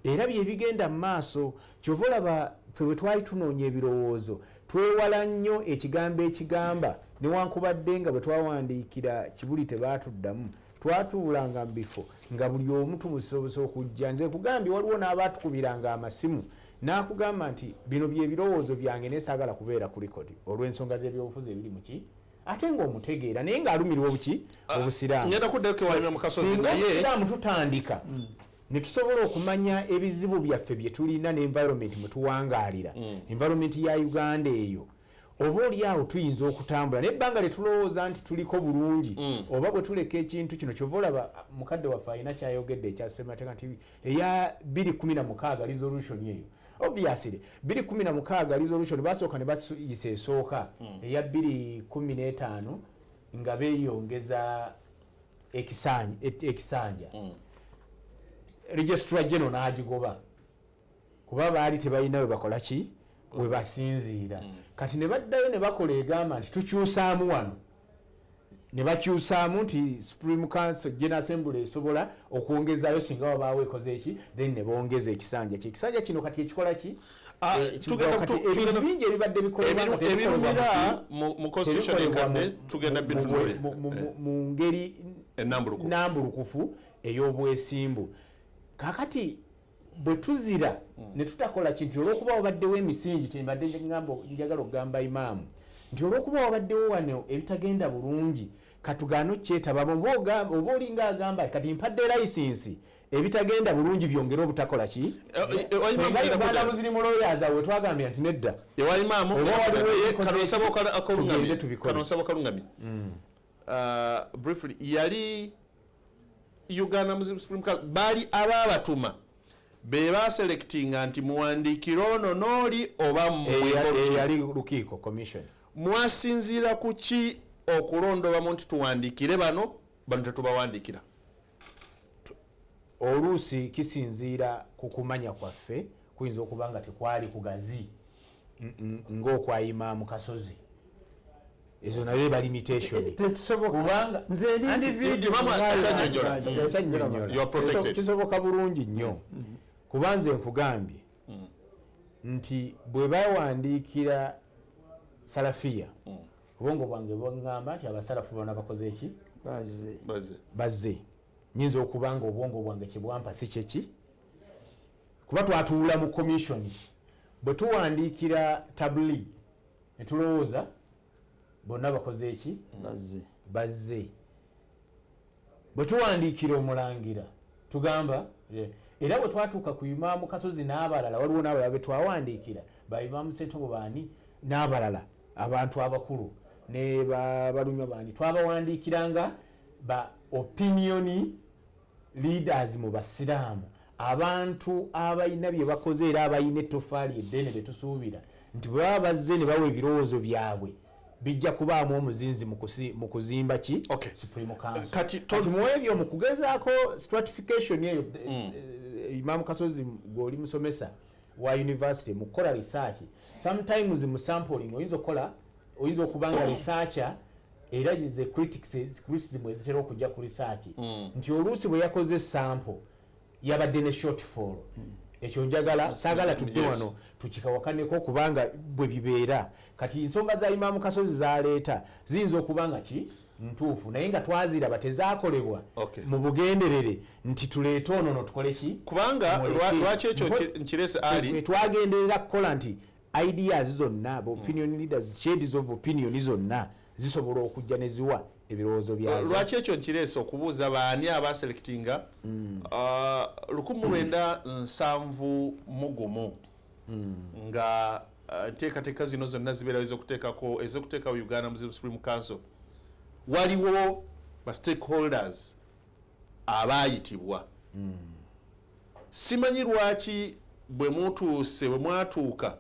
era byebigenda mu maaso kyova olaba ffe bwe twali tunoonya ebirowoozo twewala nnyo ekigambo ekigamba newankubadde nga bwe twawandiikira kibuli tebaatuddamu twatuulanga mu bifo nga buli omu tumusobozesa okujja nze kugambye waliwo n'abaatukubiranga amasimu n'akugamba nti bino byebirowoozo byange nesaagala kubeera ku likodi olw'ensonga z'ebyobufuzi ebiri muki ate ng'omutegeera naye ng'alumirwa obuki obusiraamu singa obusiraamu tutandika ne tusobola okumanya ebizibu byaffe bye tulina n'environment mwe tuwangaalira environment ya Uganda eyo oba oli awo tuyinza okutambula n'ebbanga lyetulowooza nti tuliko bulungi oba bwe tuleka ekintu kino kyova olaba mukadde waffe alina kyayogedde ekya Ssemateeka nti eya 2016 resolution eyo obviously 2016 resolution basooka ne bayisa esooka eya 2015 nga beeyongeza ekisanja registrar general n'agigoba kuba baali tebalina we bakola ki we basinziira kati ne baddayo ne bakola egamba nti tukyusaamu wano ne bakyusaamu nti Supreme Council General Assembly esobola okwongezaayo singa wabaawo ekoze eki then ne bongeza ekisanja kyekisanja kino kati ekikola ki bingi ebibadde bikolebwa mu constitution enkadde tugenda bitutule mu ngeri ennambulukufu ey'obwesimbu kakati bwe tuzira ne tutakola kintu olw'okuba wabaddewo emisingi kyembadde njagala okugamba imaamu nti olw'okuba wabaddewo wano ebitagenda bulungi katugano kyetabamu oba olinga agamba kati mpadde layisinsi ebitagenda bulungi byongera obutakola ki Uganda Muslim Lawyers we twagambye nti nedda imaamu kanosaba kalungamye briefly yali Uganda Muslim Supreme Court bali ababatuma be baselectinga nti muwandiikire ono n'oli oba yali lukiiko commission mwasinziira ku ki okulondobamu nti tuwandiikire bano tetubawandiikira oluusi kisinziira ku kumanya kwaffe kuyinza okuba nga tekwali kugazi ng'okwa Imaamu Kasozi ezo nayo eba limitation kubanga nze kisoboka bulungi nnyo kuba nze nkugambye nti bwe bawandiikira Salafiya obwongo bwange bwangamba nti abasalafu bonna bakoze eki bazze nyinza okuba nga obwongo bwange kyebwampa si kyeki kuba twatuula mu commission bwe tuwandiikira tablig ne tulowooza bonna bakoze eki bazze bwe tuwandiikira omulangira tugamba era bwe twatuuka ku Imaamu Kasozi n'abalala waliwo n'abalala be twawandiikira ba Imaamu Ssentobo baani n'abalala abantu abakulu ne balunywa baani twabawandiikiranga ba opinion leaders mu basiraamu abantu abayina bye bakoze era abayina ettofaali eddene bye tusuubira nti bwe baba bazze ne bawa ebirowoozo byabwe bijja kubaamu omuzinzi mu kuzimba ki Supreme Council kati mu ebyo mu kugezaako stratification eyo Imaamu Kasozi gw'oli musomesa wa university mu kukola research sometimes mu sampling oyinza okubanga researcher era ze criticism ezitera okujja ku research nti oluusi bwe yakoze sample yabadde ne shortfall ekyo njagala saagala tudde wano tukikawakaneko kubanga bwe bibeera kati ensonga za Imaamu Kasozi zaleeta ziyinza okubanga ki ntuufu naye nga twaziraba tezaakolebwa mu bugenderere nti tuleete ono tukole ki kubanga lwaki ekyo nkirese ali twagenderera kukola nti ideas zonna opinion leaders shades of opinion zonna zisobola okujja ne ziwa ebirowoozo byazo lwaki ekyo nkirese okubuuza baani abaselectinga 1971 nga nteekateeka zino zonna zibeerawo ez'okuteekawo Uganda Muslim Supreme Council waliwo ba stakeholders abaayitibwa simanyi lwaki bwe mwatuuka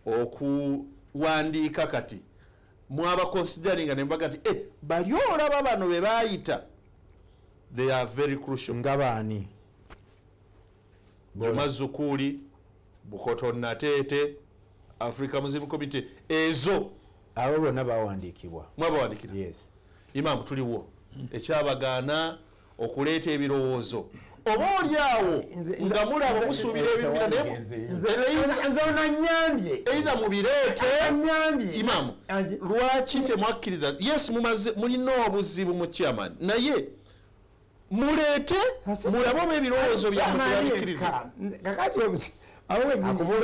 okuwandiika kati mwaba considering ne mbaga nti bali olaba bano be baayita they are very crucial nga baani Juma Zukuli Bukoto Natete Africa Muslim Committee ezo abo bonna bawandiikibwa mwabawandikira yes Imaamu tuliwo ekyabagaana okuleeta ebirowoozo oba oliawo nga mulaba musuubira ebirumira naye nze onanyambye either mubireete Imaamu lwaki temwakkiriza yes mulina obuzibu mu chairman naye muleete mulabe ebirowoozo byammwe tebabikkiriza kakati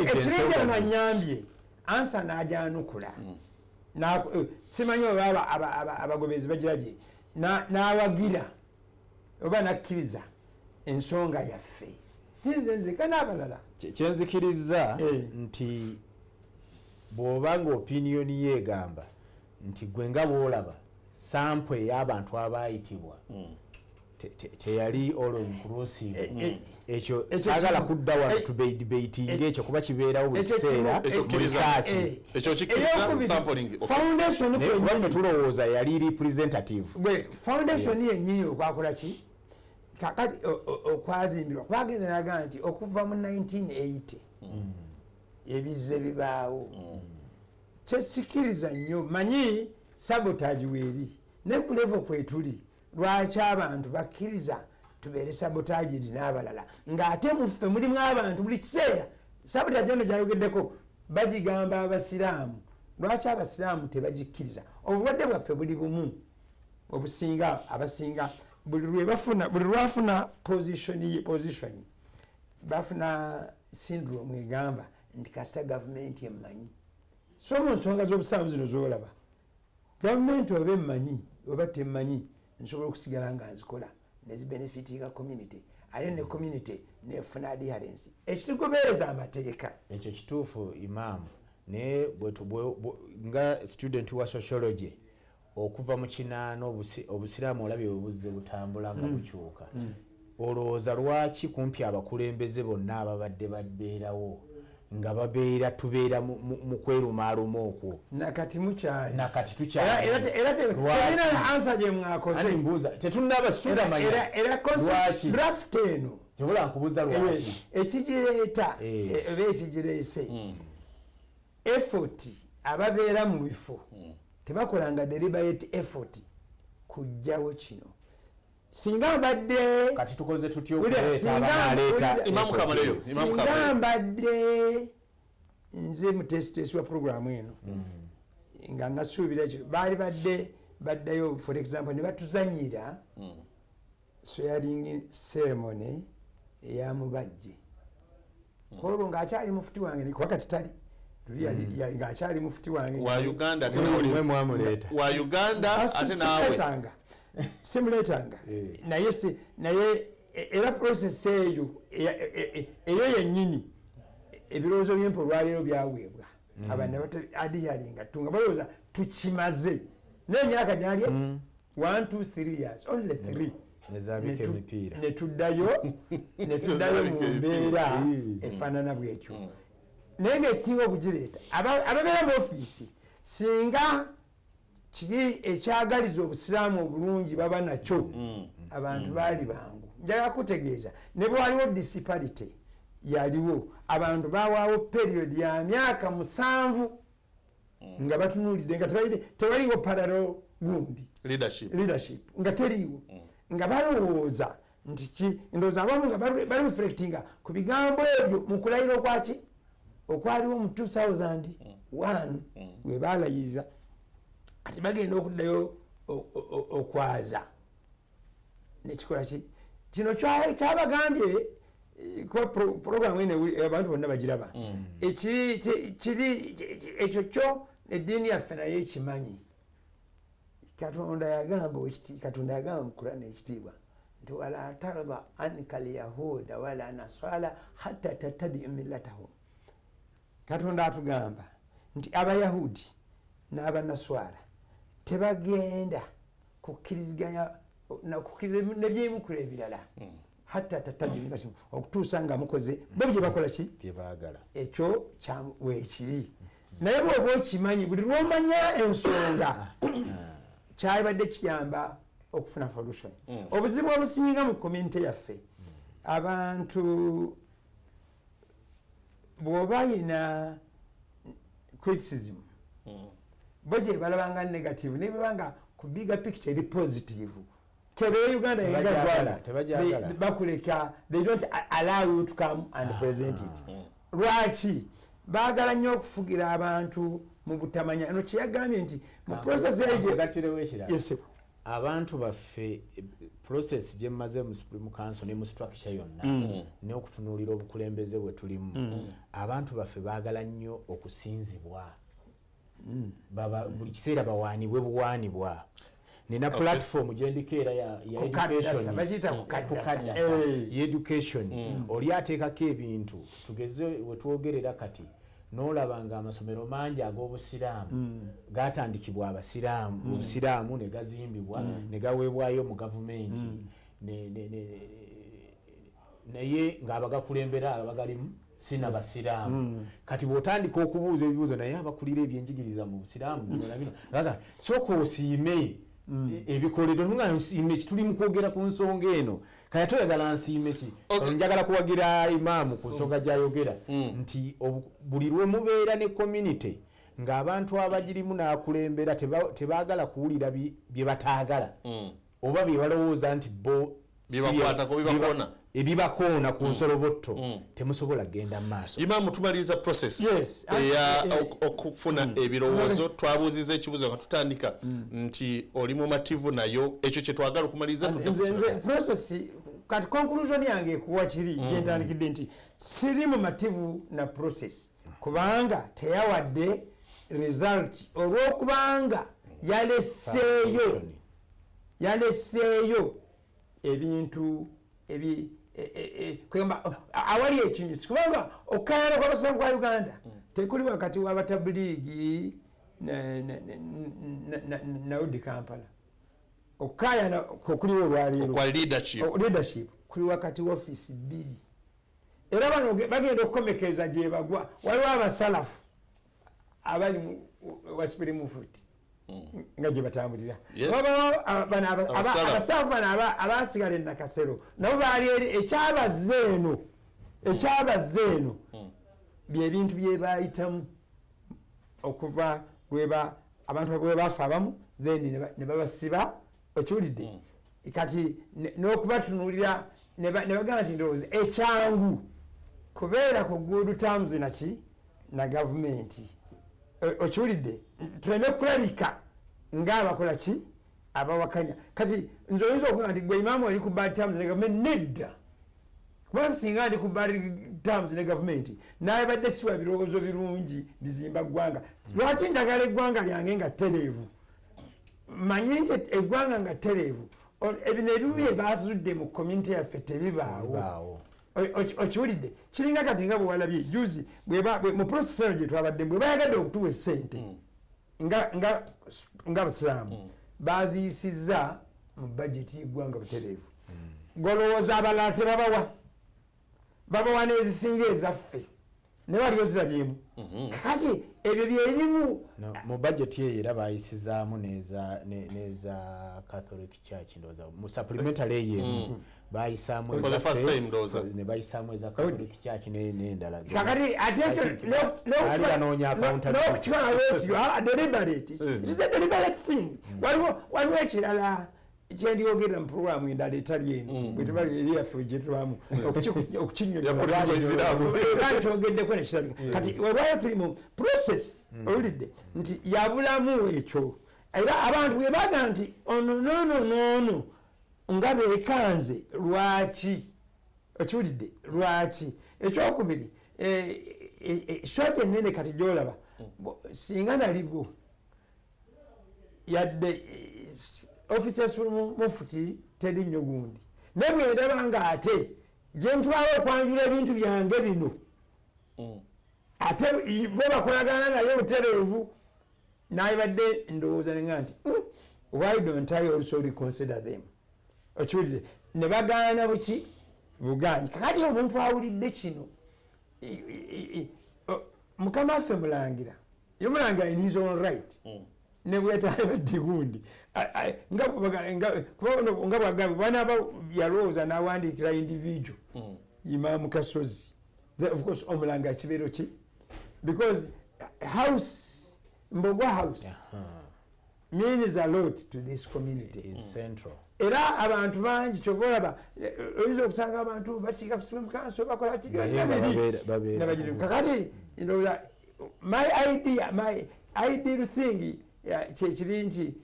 ekirenge nanyambye ansa n'ajanukula simanyi oba abagobezi bagirabye n'awagira oba nakkiriza ensonga yaffe sinze nzeka n'abalala kyenzikiriza nti bw'oba nga opiniyoni yeegamba nti gwe nga bw'olaba sample ey'abantu abaayitibwa teyali all inclusive ekyo saagala kudda wano tubeitibetinga ekyo kuba kibeerawo buli kiseera foundation tulowooza yali representative foundation yennyini okwakola ki kakati okwazimbirwa kwagenderaga nti okuva mu 1980 ebizze bibaawo kyesikiriza nnyo manyi sabotage weeri ne ku level kwetuli lwaki abantu bakkiriza tubeere sabotage eri n'abalala ng'ate muffe mulimu abantu buli kiseera sabotage eno gyayogeddeko bagigamba abasiraamu lwaki abasiraamu tebagikkiriza obulwadde bwaffe buli bumu obusinga abasinga buli lwafuna position bafuna syndrome egamba nti kasita gavumenti emanyi so mu nsonga z'obusawo zino zolaba gavumenti oba emanyi oba temanyi nsobola okusigala nga nzikola nezibenefitinga community ate ne community nefuna adherence ekitugobereza amateeka ekyo kituufu imaamu naye nga student wa sociology okuva mu kinaana obusiraamu olabye bwebuzze butambula nga bukyuka olowooza lwaki kumpi abakulembeze bonna ababadde babeerawo nga tubeera mu kwerumaaluma okwo nakati mukyali nakati tukyaliera ansa gye mwakoze tetunaba situndamanyalwaki draft eno kyobola nkubuuza lwaki ekigireeta oba ekigireese effort ababeera mu bifo tebakolanga deliberate effort kujjawo kino singa mbadde kati tukoze tutyo okuleeta abanaleeta Imamu Kamaleyo singa mbadde nze mutesitesi wa programu eno nga nasuubira ekyo baali baddayo for example ne batuzanyira swearing ceremony eyamubajje kolwo ng'akyali mufuti wange wakati tali ng'akyali mufuti wange wa Uganda wa Uganda ate naawe simuleetanga naye era process eyo yennyini ebirowoozo by'empo olwaleero byaweebwa abantu adhiyalinga tunga balowooza tukimaze n'emyaka gyali 1 2 3 years only 3 netuddayo mu mbeera efaanana bwetyo naye ngaesinga okugireeta ababeera mu ofiisi singa kiri ekyagaliza obusiraamu obulungi baba nakyo abantu baali bangu njagala kutegeeza ne bwaliwo disparity yaliwo abantu bawaawo period ya myaka 7 nga batunuulidde nga tewaliwo parallel gundi leadership nga teriiwo nga balowooza nti ndowooza abamu nga bali reflectinga ku bigambo ebyo mu kulayira okwaki okwaliwo mu 2001 we balayiriza ati bagenda okuddayo okwaza nekikola kino kyabagambye kuba programu ene abantu bonna bagiraba ekyo kyo eddiini yaffe naye ekimanyi katonda yagamba mu Kurani ekitiibwa nti wala tarda anka alyahuda wala naswala hatta tattabiu millatahum. Katonda atugamba nti abayahudi n'abanaswala tebagenda kukkiriziganya nebyemukula ebirala hatta tattabiu millatahum okutuusa nga mukoze bo bye bakola ki byebaagala. Ekyo weekiri naye bw'oba okimanyi buli lw'omanya ensonga kyalibadde kiyamba okufuna solution. Obuzibu obusinga mu community yaffe abantu bw'oba yina criticism bo gye balabanga negative naye bebanga ku bigger picture eri positive kebe Uganda yenga bakuleka they don't allow you to come and present it. Lwaki baagala nnyo okufugira abantu mu butamanya eno kyeyagambye nti mu process yes abantu baffe process gye mmaze mu Supreme Council ne mu structure yonna ne okutunuulira obukulembeze bwe tulimu abantu baffe baagala nnyo okusinzibwa buli kiseera bawaanibwe buwaanibwa. Nina platform gyendikeera ya education oli ateekako ebintu tugeze we twogerera kati n'olabanga amasomero mangi ag'obusiraamu gatandikibwa abasiraamu obusiraamu ne gazimbibwa ne gaweebwayo mu gavumenti naye ng'abagakulembera abagalimu sina basiraamu kati bw'otandika okubuuza ebibuuzo naye abakulira ebyenjigiriza mu busiraamu sooka osiime ebikolero nga nsiime tuli mu kwogera ku nsonga eno kaya toyagala nsiime ki njagala kuwagira imaamu ku nsonga gyayogera nti buli lwe mubeera ne community ng'abantu abagirimu n'akulembera tebaagala kuwulira bye bataagala oba bye balowooza nti bo ebibakoona ku nsolobotto temusobola kgenda mu maaso. Imaamu tumaliriza process okufuna ebirowoozo twabuuziza ekibuuzo nga tutandika nti oli mumativu nayo ekyo kye twagala okumaliriza process kati conclusion yange kuwa kiri gyentandikidde nti siri mumativu na process kubanga teyawadde result olwokubanga yaleseeyo ebintu kwegamba awali ekinyusi kubanga okukayana kw'abasawo kwa Uganda tekuli wakati w'abatabuliigi na Udi Kampala okukayana kuliwo olwaleero kwa leadership kuli wakati wa office bbiri era bano bagenda okukomekeza gye bagwa waliwo abasalafu abali wa foot nga gye batambulira abasalafu bano abasigala Nakasero nabo baali eri ekyabaze eno byebintu bye bayitamu okuva abantu bwe bafa abamu then ne babasiba okiwulidde kati n'okubatunuulira ne bagamba nti ndowooza ekyangu kubeera ku good terms na gavumenti okiwulidde tuleme kulabika ng'abakola ki abawakanya kati nze oyinza okuga nti gwe imaamu ali ku bad terms ne gavumenti nedda kubanga singa ndi ku bad terms ne gavumenti naye badde siwa birowoozo birungi bizimba ggwanga lwaki njagala eggwanga lyange nga ttereevu manyi nti eggwanga nga ttereevu ebino ebimu bye basudde mu community yaffe tebibaawo okiwulidde kiringa kati nga bwewalabye juzi mu process gye twabadde bwe bayagadde okutuwa essente nga basiraamu baziyisizza mu budget y'eggwanga butereevu golowooza abalala tebabawa n'ezisinga ezaffe ne waliwo zirabyemu kati ebyo byebimu mu budget ye era bayisizaamu neza Catholic Church ndowooza mu supplementary eyemu bayisaamu for the first time ndowooza ne bayisaamu eza Catholic Church n'endala kakati ate ekyo n'okukikola bwekyo deliberate it is a deliberate thing waliwo ekirala kyendyogerera mu programu endala etali eno bwe tubali eri yaffe gye tubaamu okukinyonyokyogeddeku nekirabika kati olwayo tuli mu process owulidde nti yabulamu ekyo era abantu bwe baga nti ono nga beekanze lwaki okiwulidde lwaki ekyokubiri short ennene kati gyolaba singa nalibwo yadde officers mufuti teri nnyo gundi naye bwe ndaba nga ate gye ntwala okwanjula ebintu byange bino ate bo bakolagana naye butereevu naye badde ndowooza nenga nti why don't I also reconsider them okiwulire ne bagaana buki buganyi kakati omuntu awulidde kino mukama waffe mulangira yomulangira in his own right ne bwetaali badde gundi nga bwagambye banaaba yalowooza n'awandiikira individual imaamu Kasozi of course omulanga kibeero ki because house Mbogwa house means a lot to this community. It is central. Era abantu bangi kyova olaba oyinza okusanga abantu bakiika ku Supreme Council bakola kibyonabiri kakati my ideal thing kyekiri nti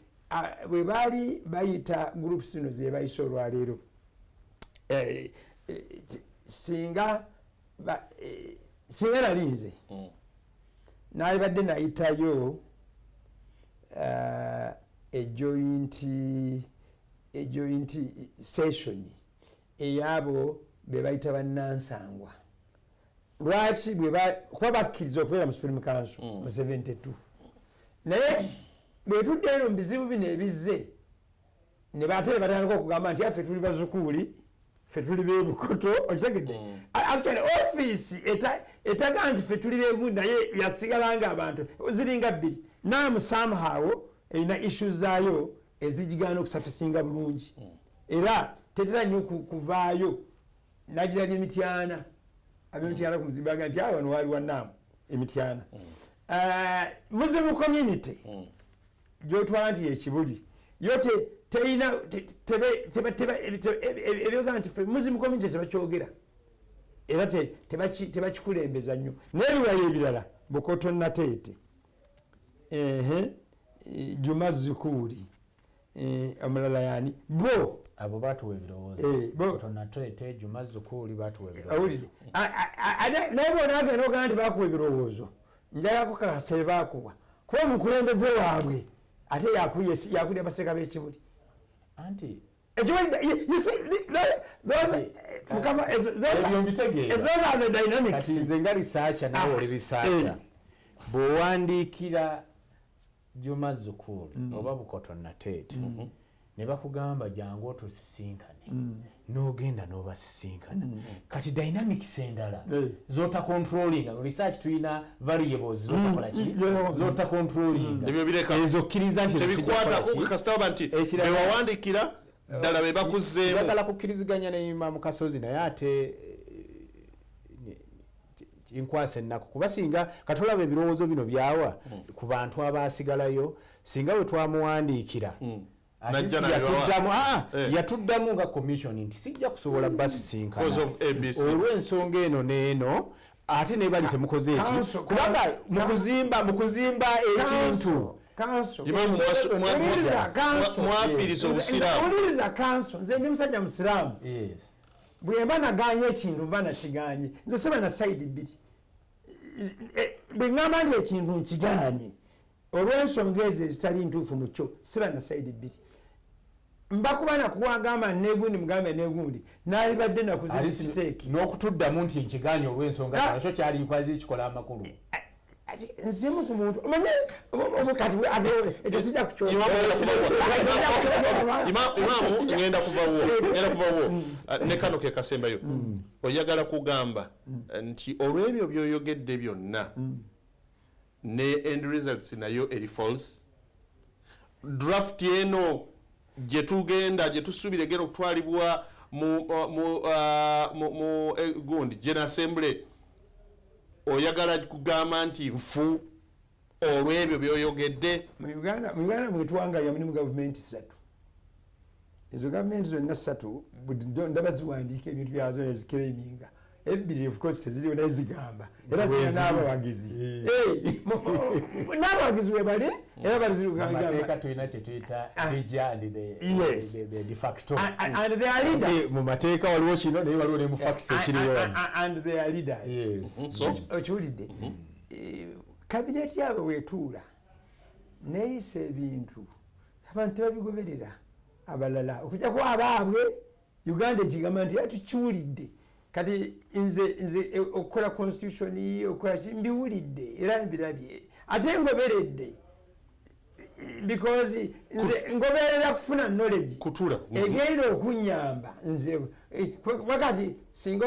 bwe baali bayita groups zino ze bayisa olwaleero singa nalinze naali badde nayitayo joint session eyabo be bayita bannansangwa lwaki kuba bakkiriza okubeera mu Supreme Council mu 72 naye bwetudde eno mu bizibu bino ebizze ne batera batandika okugamba nti affe tuli bazukuuli ffe tuli beebukoto okitegedde actually office etaga nti ffe tuli beegundi naye yasigala nga abantu ziringa bbiri namu somehow erina issues zaayo ezigigaana okusafisinga bulungi era tetera nnyo kuvaayo nagirabya emityana ab'emityana ku muzibu baga nti wano waali wannaamu emityana muzibu community gyotwala nti yekibuli yo teina ebyoga nti muzibu community tebakyogera era tebakikulembeza nnyo n'ebiwayo ebirala Bukoto Nateete Juma Zikuuli omulala yani bo abo batuwa ebirowoozo tonatete Juma Zukuli batuwa ebirowoozo naye bona agenda ogamba nti bakuwa ebirowoozo njagako kakasere bakuwa kuba omukulembeze waabwe ate yakulya baseka b'ekibuli anti nze nga risaacha nawe oli risaacha bw'owandiikira Juma Zukuli oba Bukoto Nateete ne bakugamba jangu otusisinkane n'ogenda n'obasisinkana kati dynamics endala zota controlling research tuyina variables zota kola ki zota controlling ebyo bireka ezo kkiriza nti tebikwata okukasitaba nti bewawandikira ddala be bakuzeemu bagala kukkiriziganya ne Imam Kasozi naye ate inkwase ennaku kuba singa katolaba ebirowoozo bino byawa ku bantu abasigalayo singa we twamuwandiikira yatuddamu nga commission nti sijja kusobola basisinkana olw'ensonga eno n'eno ate ne bali temukoze eki kubanga mukuzimba ekintu mwafiriza obusiraamu owuliriza kanso nze ndi musajja musiraamu bwe mba naganye ekintu mba nakiganye nze siba na sayidi bbiri bwe ŋŋamba nti ekintu nkiganye olw'ensonga ezo ezitali ntuufu mu kyo siba na sayidi bbiri mbakuba nakuwagamba negundi mugambe negundi nalibadde nakuze mistake n'okutuddamu nti nkiganye olw'ensonga ekyo kyali nkwazi kikola amakulu nzemu ku muntu omanye omukati ekyo sijja Imaamu ngenda kuvawo ne kano ke kasembayo oyagala kugamba nti olw'ebyo by'oyogedde byonna ne end results nayo eri false draft eno gye tusubire gero okutwalibwa mu gundi General Assembly oyagala kugamba nti nfu olw'ebyo by'oyogedde mu Uganda mwetwanganya mulimu gavumenti 3 ezo gavumenti zonna 3 ndaba ziwandiika ebintu byazo nezikiraiminga ebbiri of course teziriwo naye zigamba era zirina n'abawagizi n'abawagizi webali era balizirugamba tulina kyetuyita de facto and they are leaders mu mateeka waliwo kino naye waliwo ne mu facts ekiriwo and they are leaders okiwulidde kabineti yabwe wetuula neyisa ebintu abantu tebabigoberera abalala okujja ku abaabwe Uganda ekigamba nti yatukiwulidde kati nze okukola constitution okukola mbiwulidde era mbirabye ate ngoberedde because nze ngoberera kufuna knowledge kutula egenda okunyamba nze wakati singa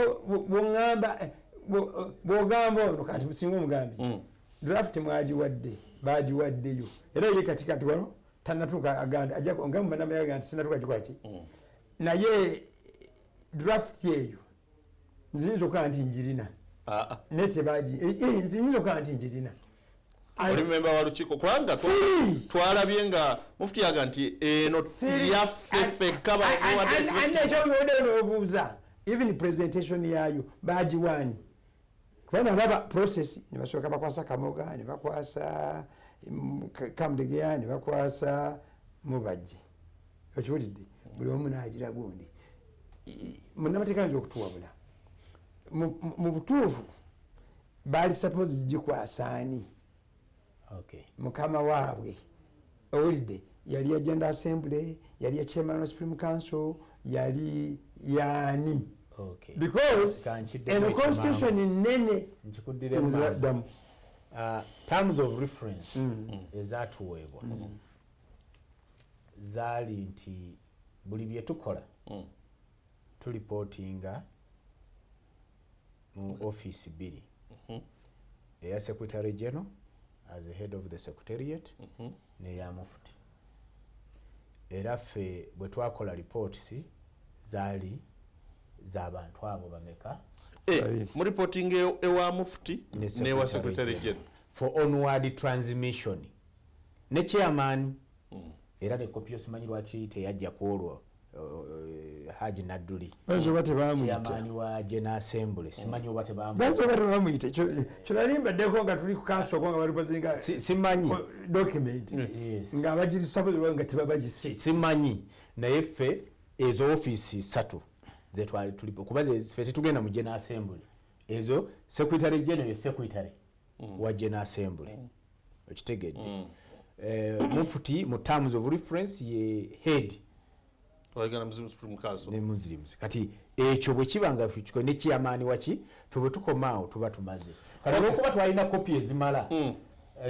bwogamba ono kati singa omugambi draft bagiwaddeyo era ye katikati wano tanatuuka aganda ajja nga mumanama yaga nti sinatuuka gikola ki naye draft yeeyo nzinza okugaa nti njirina naye tebagi nzinza okugaa nti njirina oli memba wa lukiiko kubanga twalabye nga mufuti yaga nti eno yaffe ffekka n'obuuza even presentation yayo bagiwaani kubanga alaba process ne basooka bakwasa Kamoga ne bakwasa Kamudegeya ne bakwasa Mubajje okiwulidde buli omu n'agira gundi munnamateeka nza okutuwabula mu butuufu baali suppose gikwasaani mukama waabwe owulidde yali ya General Assembly yali ya Chairman of Supreme Council yali yaani because eno constitution nene nkikuddiremu terms of reference ezatuweebwa zaali nti buli bye tukola tulipotinga mu office bbiri eya Secretary General as the head of the secretariat neya Mufti era ffe bwe twakola reports zaali z'abantu abo bameka mu reporting ewa Mufti newa Secretary General for onward transmission ne chairman era ne copy osimanyi lwaki teyajja ku olwo Haji Nadduli bazo bate bamuyita chairman wa General Assembly simanyi obate bazo bate bamuyita kyonalimba ddeko nga tuli ku council nga bali bazinga simanyi document nga abagirisa nga tebabagisi simanyi naye ffe ezo office 3 zetwali tulipo kuba ffe tetugenda mu General Assembly ezo secretary general ye secretary wa General Assembly okitegedde mufuti mu terms of reference ye head wagana Supreme Council ne Muslims kati ekyo bwe kibanga fikiko ne chairman waki ffe bwe tukomaawo tuba tumaze kati okuba twalina copy ezimala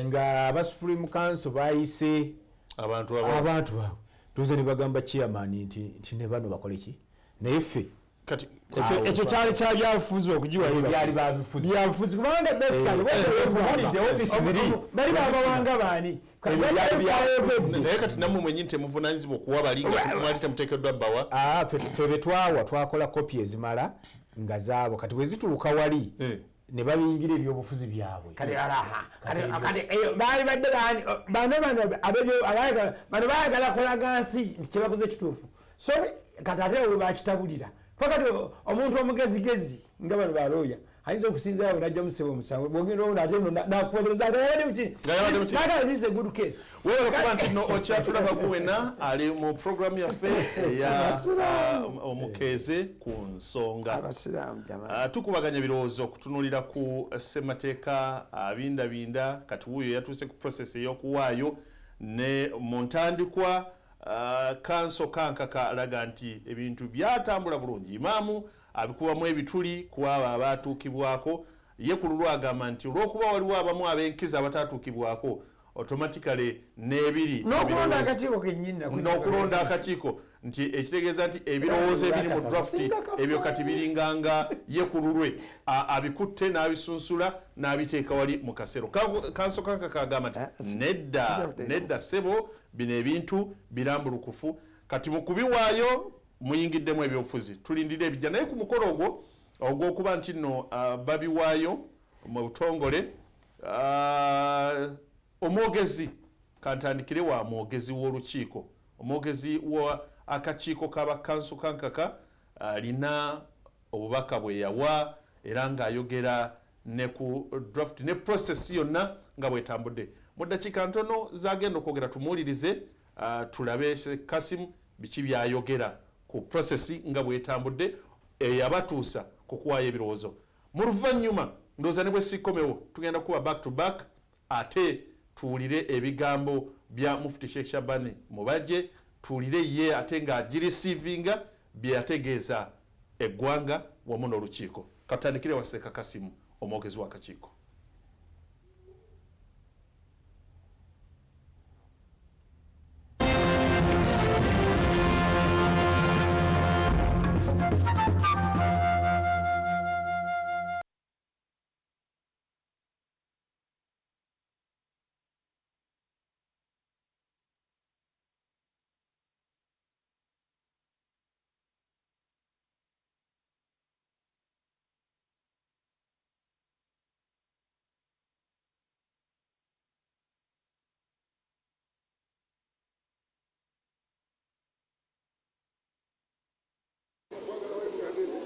nga aba Supreme Council bayise abantu baabwe tuze ne bagamba chairman nti ne bano bakole ki naye ffe kati ekyo kyali kyabyabufuzi okugiwalira byali babufuzi kubanga basically the office ziri bali babawanga baani naye kati nammwe mwenyini temuvunanyizibwa okuwa bali nga mwali temuteekeddwa bbawa ffe betwawa twakola kopi ezimala nga zaabo kati bwe zituuka wali ne babingira ebyobufuzi byabwe kati baali badde bano baayagala kolaga nsi nti kyebakoze kituufu so kati ate we bakitabulira fakati omuntu omugezigezi nga bano balooya ayinza okusinza awo najja musebo omusango bwogenda ono ate nakuweereza atayabadde good case weera kuba nti no okyatulaba guwena ali mu programu yaffe eya Omukeeze ku nsonga abasiraamu jamaa tukubaganya ebirowoozo okutunulira ku Ssemateeka Abindabinda kati wuuyo yatuuse ku process ey'okuwaayo ne mu ntandikwa kanso kankaka alaga nti ebintu byatambula bulungi imaamu abikubamu ebituli kuaba abatuukibwako ye ku lulwo agamba nti olw'okuba waliwo abamu ab'enkiza abatatuukibwako automatically n'ebiri n'okulonda akakiiko nti ekitegeeza nti ebirowoozo ebiri mu draft ebyo kati biringanga ye ku lulwe abikutte n'abisunsula n'abiteeka wali mu kasero kanso kankaka agamba nti nedda ssebo bino ebintu birambulukufu kati mu kubiwaayo muyingiddemu ebyobufuzi tulindire ebijja naye ku mukolo ogwo ogw'okuba nti nno babiwaayo mu butongole omwogezi kantandikire wa mwogezi w'olukiiko omwogezi wa akakiiko k'abakanso kankaka alina obubaka bwe yawa era ng'ayogera ne ku draft ne process yonna nga bwetambudde mu ddakiika ntono zagenda okwogera tumuwulirize tulabe Kasim biki byayogera ku process nga bwetambudde eyabatuusa ku kuwaayo ebirowoozo mu luvannyuma ndowooza ne bwe sikomewo tugenda kuba back to back ate tuwulire ebigambo bya Mufti Sheikh Shabani Mubajje tuwulire ye ate nga agirisiivinga bye yategeeza eggwanga wamu n'olukiiko katandikire Waseeka Kasimu omwogezi w'akakiiko.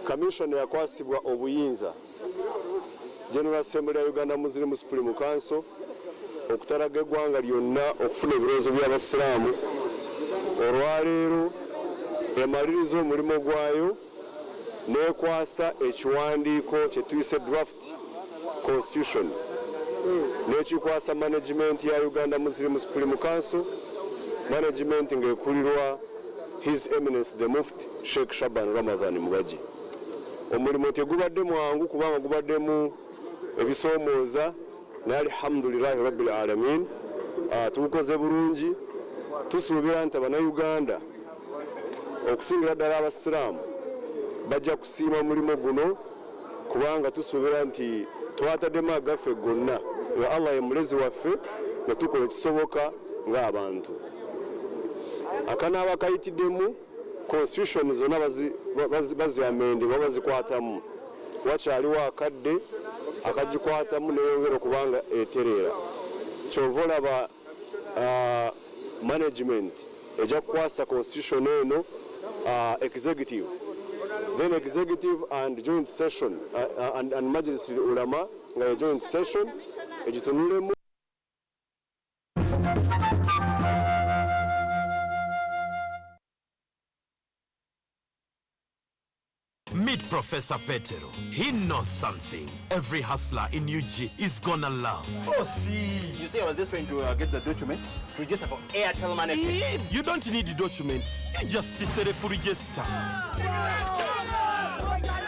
Commission yakwasibwa obuyinza General Assembly ya Uganda Muslim Supreme Council okutaraga eggwanga lyonna okufuna ebirowoozo by'abasiraamu olwaleero emaliriza omulimu gwayo n'ekwasa ekiwandiiko kye tuyise draft constitution n'ekikwasa management ya Uganda Muslim Supreme Council management ng'ekulirwa His Eminence the Mufti Sheikh Shaban Ramadan Mubajje. Omulimu tegubadde mwangu kubanga gubaddemu ebisoomooza naye alhamdulillahi rabbil alamin tugukoze bulungi tusuubira nti abannayuganda okusingira ddala abasiraamu bajja kusiima mulimu guno kubanga tusuubira nti twataddemu agaffe gonna nga Allah ye mulezi waffe ne tukola ekisoboka ng'abantu akanaaba kayitiddemu constitution zonna baziamende nga bazikwatamu wakyaliwo akadde akagikwatamu neyongera okubanga etereera kyova olaba management ejja kukwasa constitution eno executive, then executive and joint session and majlis ulama nga joint session egitunulemu. Meet Professor Petero. He knows something every hustler in UG is gonna love. Oh, see. You say I was just trying to get the documents to register for Airtel Money. You don't need the documents. You just say for register.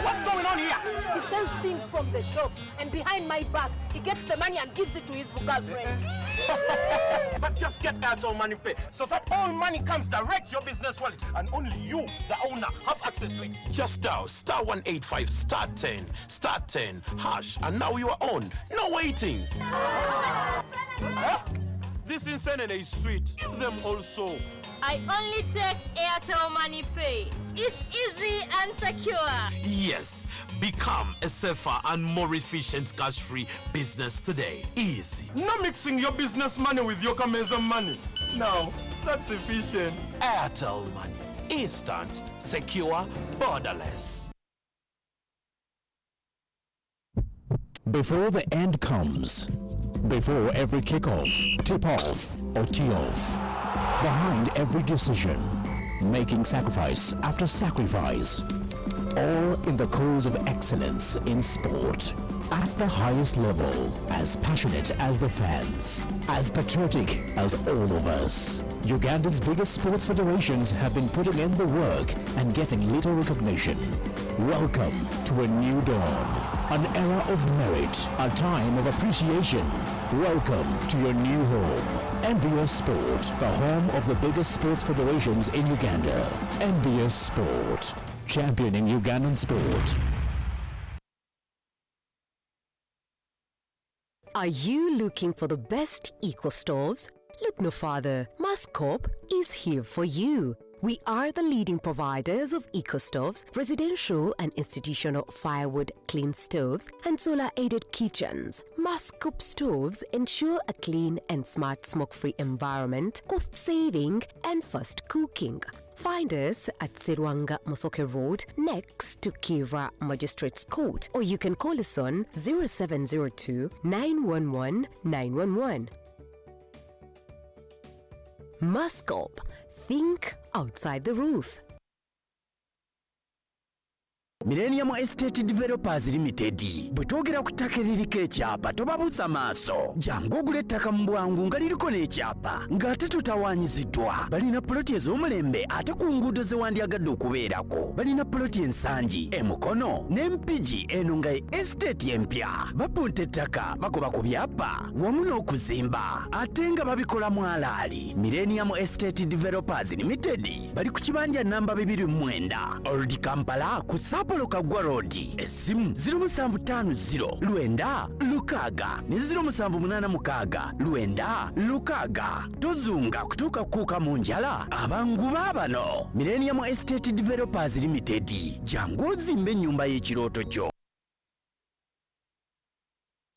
What's going on here? He sells things from the shop, and behind my back, he gets the money and gives it to his girlfriends. But just get Airtel Money Pay so that all money comes direct to your business wallet and only you, the owner, have access to it. Just dial *185 *10 hash and now you are on. No waiting. Huh? This insanity is sweet. Give them also. I only take Airtel Money Pay. It's easy and secure. Yes, become a safer and more efficient cash-free business today. Easy. No mixing your business money with your Kameza money. No, that's efficient. Airtel Money. Instant, secure, borderless. Before the end comes, before every kickoff, tip-off, or tee-off, behind every decision, making sacrifice after sacrifice, all in the cause of excellence in sport. At the highest level, as passionate as the fans, as patriotic as all of us. Uganda's biggest sports federations have been putting in the work and getting little recognition. Welcome to a new dawn, an era of merit, a time of appreciation. Welcome to your new home. NBS Sport, the home of the biggest sports federations in Uganda. NBS Sport, championing Ugandan sport. Are you looking for the best eco-stoves? Look no farther. Muscorp is here for you. We are the leading providers of eco-stoves, residential and institutional firewood clean stoves, and solar-aided kitchens. Muscorp stoves ensure a clean and smart smoke-free environment, cost-saving, and fast cooking. Find us at Sirwanga Mosoke Road, next to Kira Magistrates Court, or you can call us on 0702 911 911. Muscorp. Think outside the roof. Millennium Estate Developers Limited bwe twogera ku ttaka eririko ekyapa tobabuusa maaso jangu ogula ettaka mu bwangu nga liriko n'ekyapa ng'ate tutawaanyiziddwa. Balina poloti ez'omulembe ate ku nguudo ze wandyagadde okubeerako. Balina poloti ensangi emukono n'empigi eno nga ye estate empya. Bapunta ettaka bagoba ku byapa wamu n'okuzimba ate nga babikola mu alaali. Millennium Estate Developers Limited bali ku kibanja namba 29 Old Kampala ku Apollo Kagwa Road. Esimu 0750 Lwenda Lukaga ne 0786 Lwenda Lukaga. Tozunga kutuuka kuuka mu njala abangu baabano. Millennium Estate Developers Limited jangu ozimbe ennyumba y'ekirooto kyo.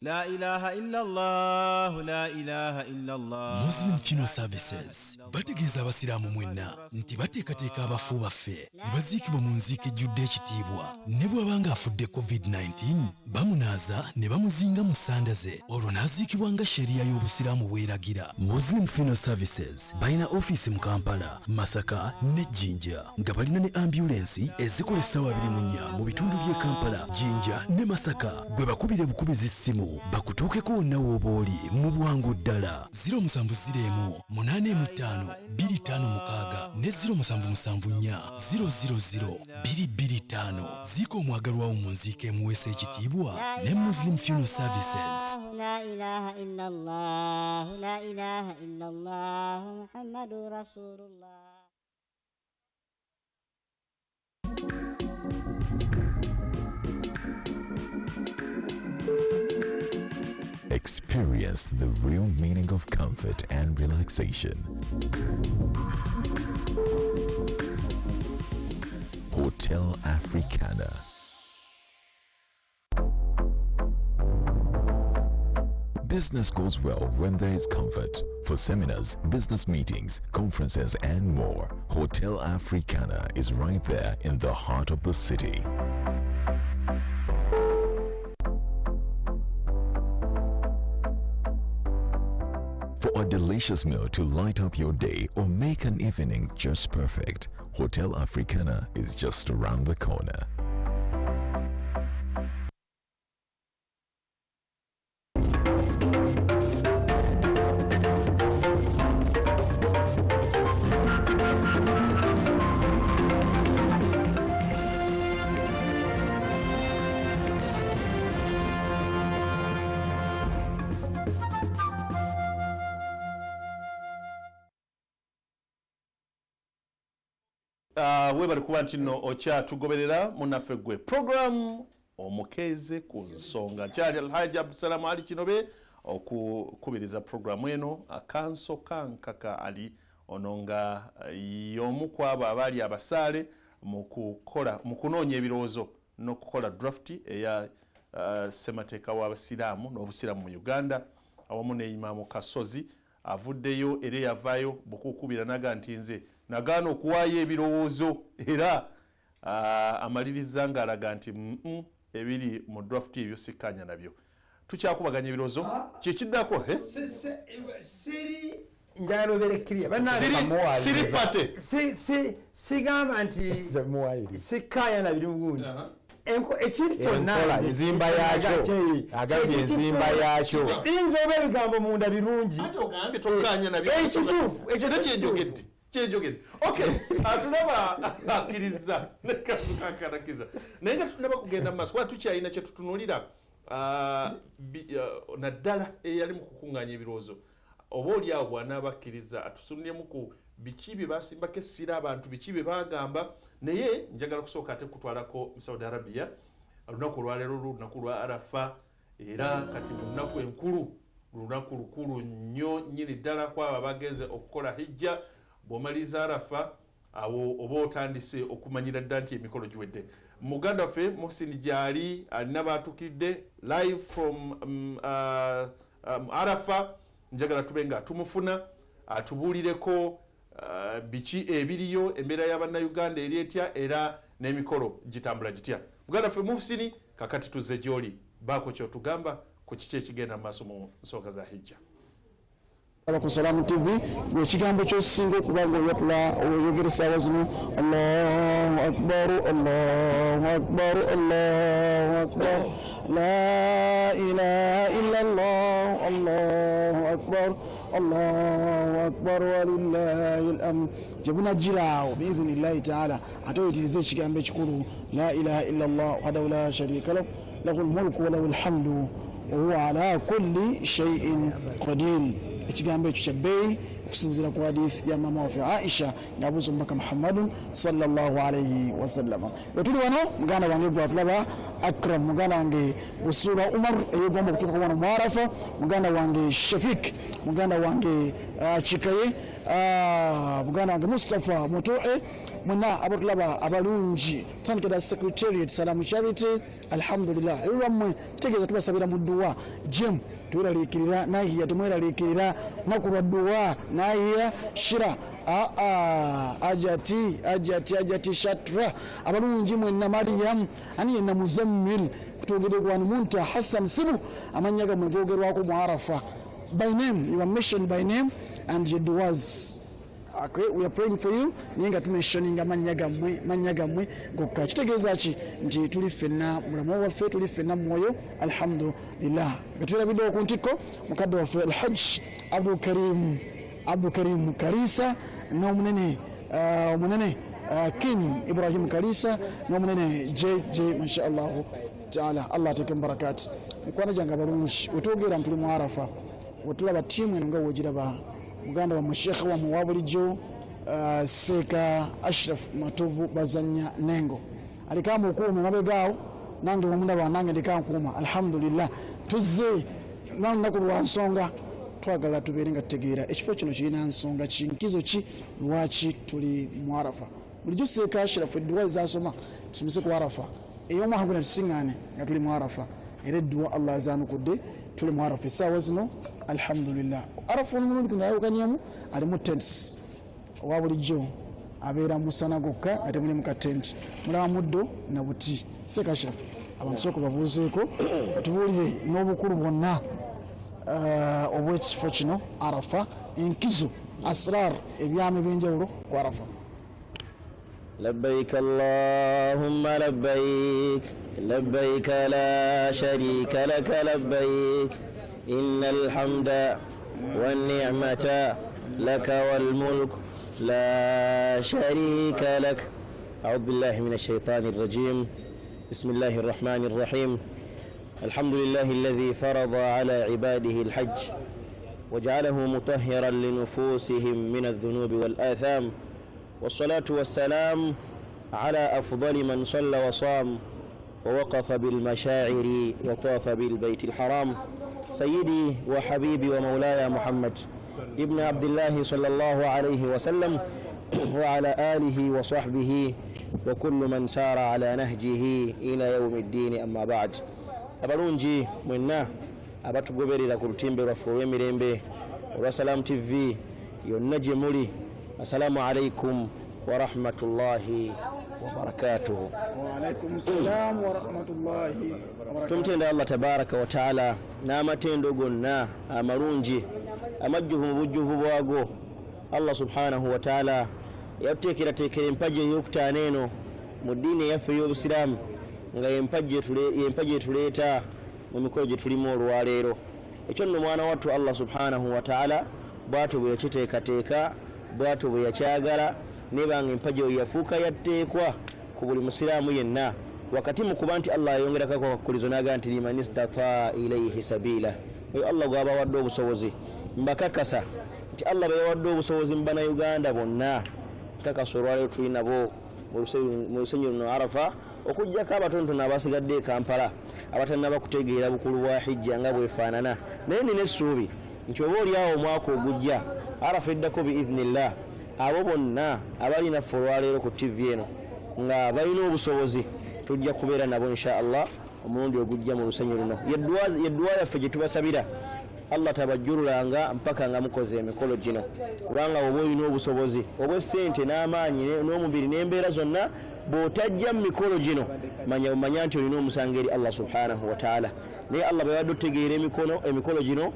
La ilaha illallah, la ilaha illallah. Muslim Funeral Services bategeeza abasiraamu mwenna nti bateekateeka abafu baffe ne baziikibwa mu nziika ejjudde ekitiibwa ne bw'abanga afudde COVID-19 bamunaaza ne bamuzinga mu ssanda ze olwo n'aziikibwa nga sheriya y'obusiraamu bw'eragira. Muslim Funeral Services balina ofiisi mu Kampala, Masaka ne Jinja nga balina ne ambulensi ezikola essaawa 24 mu bitundu by'e Kampala, Jinja ne Masaka. Bwe bakubire bukubizi ssimu bakutuukeko wonna w'oba mu bwangu ddala. 070855 256 ne 0774 000 225. Ziika omwagalwa wo mu nziika emuweesa ekitiibwa ne Muslim Funeral Services. La ilaha illallah, la ilaha illallah, Muhammadur Rasulullah. Experience the real meaning of comfort and relaxation. Hotel Africana. Business goes well when there is comfort. For seminars, business meetings, conferences, and more, Hotel Africana is right there in the heart of the city. For a delicious meal to light up your day or make an evening just perfect, Hotel Africana is just around the corner. Webali kuba nti nno okyatugoberera munaffe gwe program Omukeeze ku nsonga kyali Alhaji Abdusalamu Ali Kinobe okukubiriza programu eno akanso kankaka ali ononga y'omu kwabo abaali abasaale mu kunoonya ebirowoozo n'okukola draft eya Ssemateeka w'Abasiraamu n'Obusiraamu mu Uganda awamu ne Imaamu Kasozi avuddeyo era yavaayo bukukubira naga nti nze nagaana okuwaayo ebirowoozo era amaliriza ng'alaga nti ebiri mu draft ebyo sikkanya nabyo tukyakubaganya ebirowoozo kyekiddako siri njagala obeere clear siri pate sigamba nti sikkanya nabiri mugundi ekintu kyonna enzimba yakyo agambye enzimba yakyo biyinza oba ebigambo munda birungi ate ogambye tokkanya nabyo ekyo kyenjogedde kyenjogedde okay atulaba akkiriza nekasukakanakiza naye nga tutunaba kugenda mu maaso kuba tukyalina kye tutunulira naddala eyali mu kukuŋŋaanya ebirowoozo oba oli awo bw'anaaba akkiriza atusunuliremu ku biki bye basimbako essira abantu biki bye bagamba naye njagala kusooka ate kutwalako Saudi Arabia olunaku olwaleero lunaku lwa Arafa era kati lunaku enkulu lunaku lukulu nnyo nnyini ddala kwabo abagenze okukola hijja bw'omaliza Arafa awo oba otandise okumanyira ddala nti emikolo giwedde muganda waffe Muhsin gyali alina baatukiridde live from Arafa njagala tube nga tumufuna atubuulireko biki ebiriyo embeera y'Abannayuganda eri etya era n'emikolo gitambula gitya muganda waffe Muhsin kakati tuzze gy'oli baako kyotugamba ku kiki ekigenda mu maaso mu nsonga za hijja ku Salamu TV ekigambo kyosinga okuba ng'oyatula oyogera essaawa zino Allahu akbar Allahu akbar Allahu akbar la ilaha illa Allah Allahu akbar Allahu akbar walillahi alhamd jebunajjiraawo biidhnillahi taala ate oyitiriza ekigambo ekikulu la ilaha illa Allah wahdahu la sharika lahu lahu lmulku walahu alhamdu wahuwa ala kulli shay'in qadir ekigambo ekyo kya bbeeyi okusinziira ku hadithi ya maama waffe Aisha ng'abuuza omubaka Muhammadun sallallahu alayhi wasallama wetuli wano muganda wange gwatulaba Akram muganda wange Busuura Umar eyegomba okutuuka ku wano mu Arafa muganda wange Shafiq muganda wange Kikaye muganda wange Mustafa Mutoe mwenna abatulaba abalungi tandikira secretariat Salamu Charity alhamdulillah lwammwe kitegeeza tubasabira mu dduwa jem tuweraliikirira nahiya temweraliikirira naku lwa dduwa nahiya shira ajati shatra abalungi mwenna Mariam ani yenna Muzammil kutwogereko wano Munta Hassan Sibu amannya gammwe googerwako mu Arafa by name you are mentioned by name and your duwas. Okay, we are praying for you ninga tumentioninga manya gammwe gokka kitegeeza ki nti tuli ffenna mulamu waffe tuli ffenna mwoyo alhamdulillah katulabidde ku ntikko mukadde waffe Alhajj Abdul Karim Kalisa n'omunene omunene King Ibrahim Kalisa n'omunene JJ mashallah taala Allah ateke barakati mikwana janga balungi wetwogera ntuli mu Arafa wetulaba tiimu eno nga wogiraba muganda wa mushekhe wa muwabulijjo Seeka Ashraf Matovu bazanya nengo alikama okuuma mabegaawo nange wamundaba nange ndikankuuma alhamdulillah tuzze nannaku lwa nsonga twagala tubeere nga tutegeera ekifo kino kirina nsonga kinkizo ki lwaki tuli mu Arafa bulijjo Seeka Ashraf edduwa ezasoma tusomese ku Arafa ey'omwaka guna tusiŋŋaane nga tuli mu Arafa era edduwa Allah azanukudde tuli mu arafa essaawa zino alhamdulillah. Arafa omulundi guno yayawukanyamu alimu tents owa bulijjo abeera musana gokka ate mulimu ka tent mulaba muddo na buti sekashafu abantu sooka babuuzeeko tubuulire n'obukulu bwonna obw'ekifo kino arafa enkizo asrar ebyama ebyenjawulo ku arafa. لبيك اللهم لبيك لبيك لا شريك لك لبيك إن الحمد والنعمة لك والملك لا شريك لك. أعوذ بالله من الشيطان الرجيم. بسم الله الرحمن الرحيم. الحمد لله الذي فرض على عباده الحج وجعله مطهرا لنفوسهم من الذنوب والآثام، والصلاة والسلام على أفضل من صلى وصام ووقف بالمشاعر وطاف بالبيت الحرام، سيدي وحبيبي ومولاي محمد ابن عبد الله صلى الله عليه وسلم وعلى آله وصحبه وكل من سار على نهجه إلى يوم الدين. أما بعد، abalungi mwenna abatugoberera ku lutimbe lwaffe olw'emirembe olwa Salam TV yonna gye muli, assalamu alaikum wa rahmatullahi wa barakatuhu. Wa alaikum salam wa rahmatullahi wa barakatuhu. Tumutenda Allah tabaraka wa taala n'amatendo gonna amalungi amajjuvu mu bujjuvu bwago. Allah subhanahu wa taala yatuteekerateekera empagi ey'okutaano eno mu ddiini yaffe ey'obusiraamu nga yempagi etuleeta mu mikolo gye tulimu olwaleero. Ekyo nno mwana wattu Allah subhanahu wa taala bw'atyo bwe yakiteekateeka, bw'atyo bwe yakyagala, nebanga empagi eyo yafuuka yatteekwa ku buli musiraamu yenna, wakati mu kuba nti Allah yayongerako akakkulizo n'agamba nti liman istataa ilaihi sabiila. Oyo Allah gw'aba wadde obusobozi. Mbakakasa nti Allah bwe yawadde obusobozi mu bannayuganda bonna, kakasa olwaleero tuli nabo mu lusenyi luno Arafa, okujjako abatonotono abasigadde e Kampala abatannaba kutegeera bukulu bwa hijja nga bwefaanana. Naye nina essuubi nti oba oliawo omwaka ogujja Arafa eddako biidhnillah, abo bonna abali naffe olwaleero ku TV eno nga balina obusobozi tujja kubeera nabo insha Allah omulundi ogujja mu lusenyi luno. Yedduwa yaffe gye tubasabira Allah tabajjululanga mpaka nga mukoze emikolo gino, kubanga oba olina obusobozi obw'essente n'amaanyi n'omubiri n'embeera zonna, bw'otajja mu mikolo gino manya nti olina omusango eri Allah subhanahu wa taala. Naye Allah bwe yadde otegeera emikolo gino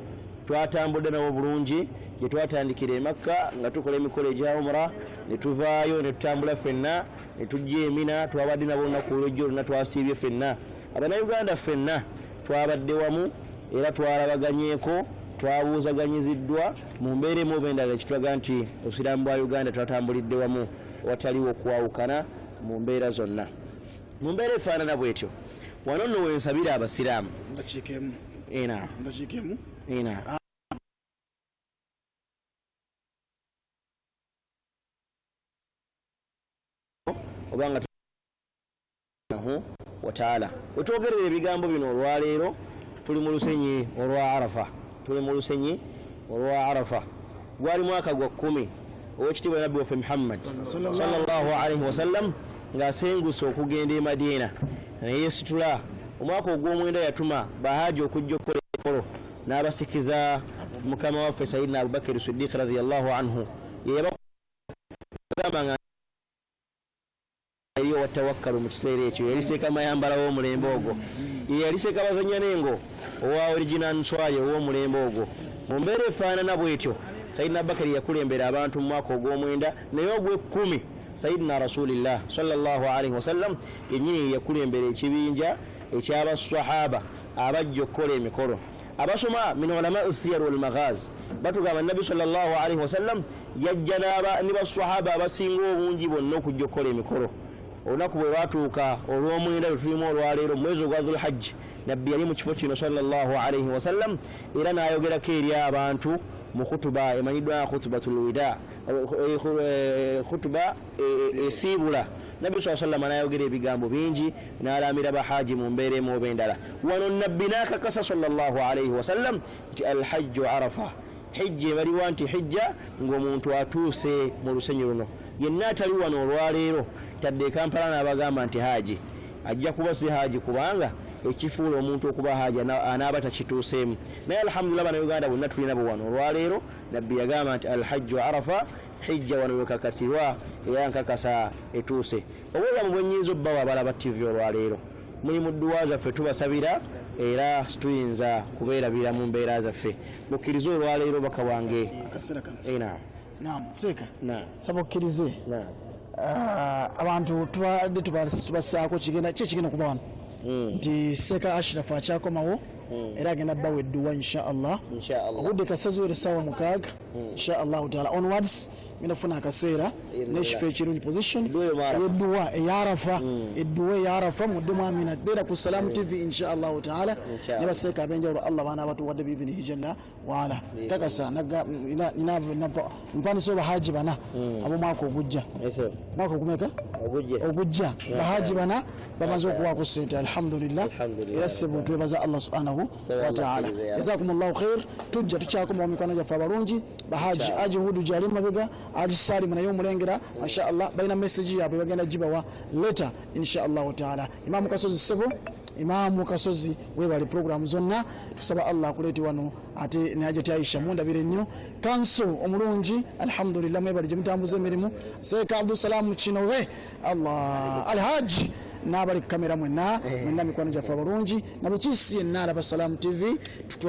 twatambudde nabo bulungi, gye twatandikira e Makka nga tukola emikolo egya umra, ne tuvaayo ne tutambula ffenna ne tujja e Mina, twabadde nabo olunaku olw'ejjo oluna twasiibye ffenna. Abannayuganda ffenna twabadde wamu era twalabaganyeeko, twabuuzaganyiziddwa mu mbeera emu oba endala, ekitulaga nti obusiraamu bwa Uganda twatambulidde wamu wataliwo okwawukana mu mbeera zonna. Mu mbeera efaanana bwetyo wano nno wensabira abasiraamu obanga wa taala wetwogerera ebigambo bino olwaleero tuli mu lusenyi olwa Arafa. Gwali mwaka gwa 10 ow'ekitiibwa nabbi waffe Muhammad sallallahu alaihi wasallam ng'asenguse okugenda e Madiina ne yeesitula. Omwaka ogw'omwenda yatuma bahaaji okujja okukola emikolo n'abasikiza mukama waffe Sayyidina Abubakar Siddiq radiyallahu anhu, yeyabagamba nga eriyo watawakkalu mu kiseera ekyo, yaliseka mayambala w'omulembe ogwo, yaliseka bazanya nengo owa original nswaye ow'omulembe ogwo. Mu mbeera efaanana bwetyo Sayyidina Abubakar yakulembera abantu mu mwaka ogw'omwenda, naye ogw'ekkumi Sayyidina Rasulillah sallallahu alaihi wasallam yennyini yakulembera ekibinja eky'abasahaba abajja okukola emikolo. Abasoma min ulama siyar wal maghaz batugamba Nabbi sallallahu alaihi wasallam yajja ne basahaba abasinga obungi bonna okujja okukola emikolo. Olunaku bwe lwatuuka olw'omwenda lwe tulimu olwaleero, mwezi ogwa Dhul Hajj, Nabbi yali mu kifo kino sallallahu alaihi wasallam era n'ayogerako eri abantu mu khutuba emanyiddwa nga khutubatul wida, khutuba esiibula. Nabbi sallallahu alaihi wasallam n'ayogera ebigambo bingi n'alamira bahaaji mu mbeera emu oba endala. Wano Nabbi n'akakasa sallallahu alaihi wasallam nti alhajju Arafa, hijja ebaliwa nti hijja ng'omuntu atuuse mu lusenyi luno. Yenna atali wano olwaleero tadde Kampala n'abagamba nti haaji ajja kuba si haaji, kubanga ekifuula omuntu okuba haji anaaba takituuseemu naye alhamdulillah bana Uganda bonna tulina bo wano olwaleero nabbi yagamba nti alhajju arafa hijja wano wekakasirwa era nkakasa etuuse obwebwamu bwenyinza obbawo abalaba tv olwaleero muli mu dduwa zaffe tubasabira era tuyinza kubeerabira mu mbeera zaffe mukkirize olwaleero baka wange seeka saba okkirize abantu tubadde tubassaako kigenda kuba wano nti seeka Ashraf akyakomawo era agenda bawa edduwa inshallah obudde kasaziwere essaawa 6 inshallah taala onwards ngenda kufuna akaseera n'ekifo ekirungi position edduwa eyarafa muddemu amina beera ku Salamu TV inshallah taala ne baseeka abenjawulo Allah baana abatuwadde biidhinihi jalla waala kakasa mpandisa obahaji bana ab'omwaka ogujja mwaka ogumeka ogujja bahaji bana bamaze okuwaako ssente alhamdulillah era ssebo twebaza Allah subhanahu wa ta'ala jazakumullahu khair tujja tukyakomawo mikono gyaffe abalungi bahaji aji hudu gyali mabega aji salimu naye omulengera mashallah balina message yaabwe bagenda gibawa later inshallah ta'ala imamu kasozi sebo imamu kasozi webale programu zonna tusaba Allah akuleti wano ate ne ajati Aisha mundabire nnyo kanso omulungi alhamdulillah mwebale gye mutambuza emirimu seeka Abdul Salam Kinowe Allah alhaji n'abali kamera mwenna mikwano gyaffe abalungi nabukisi yenna alaba Salamu TV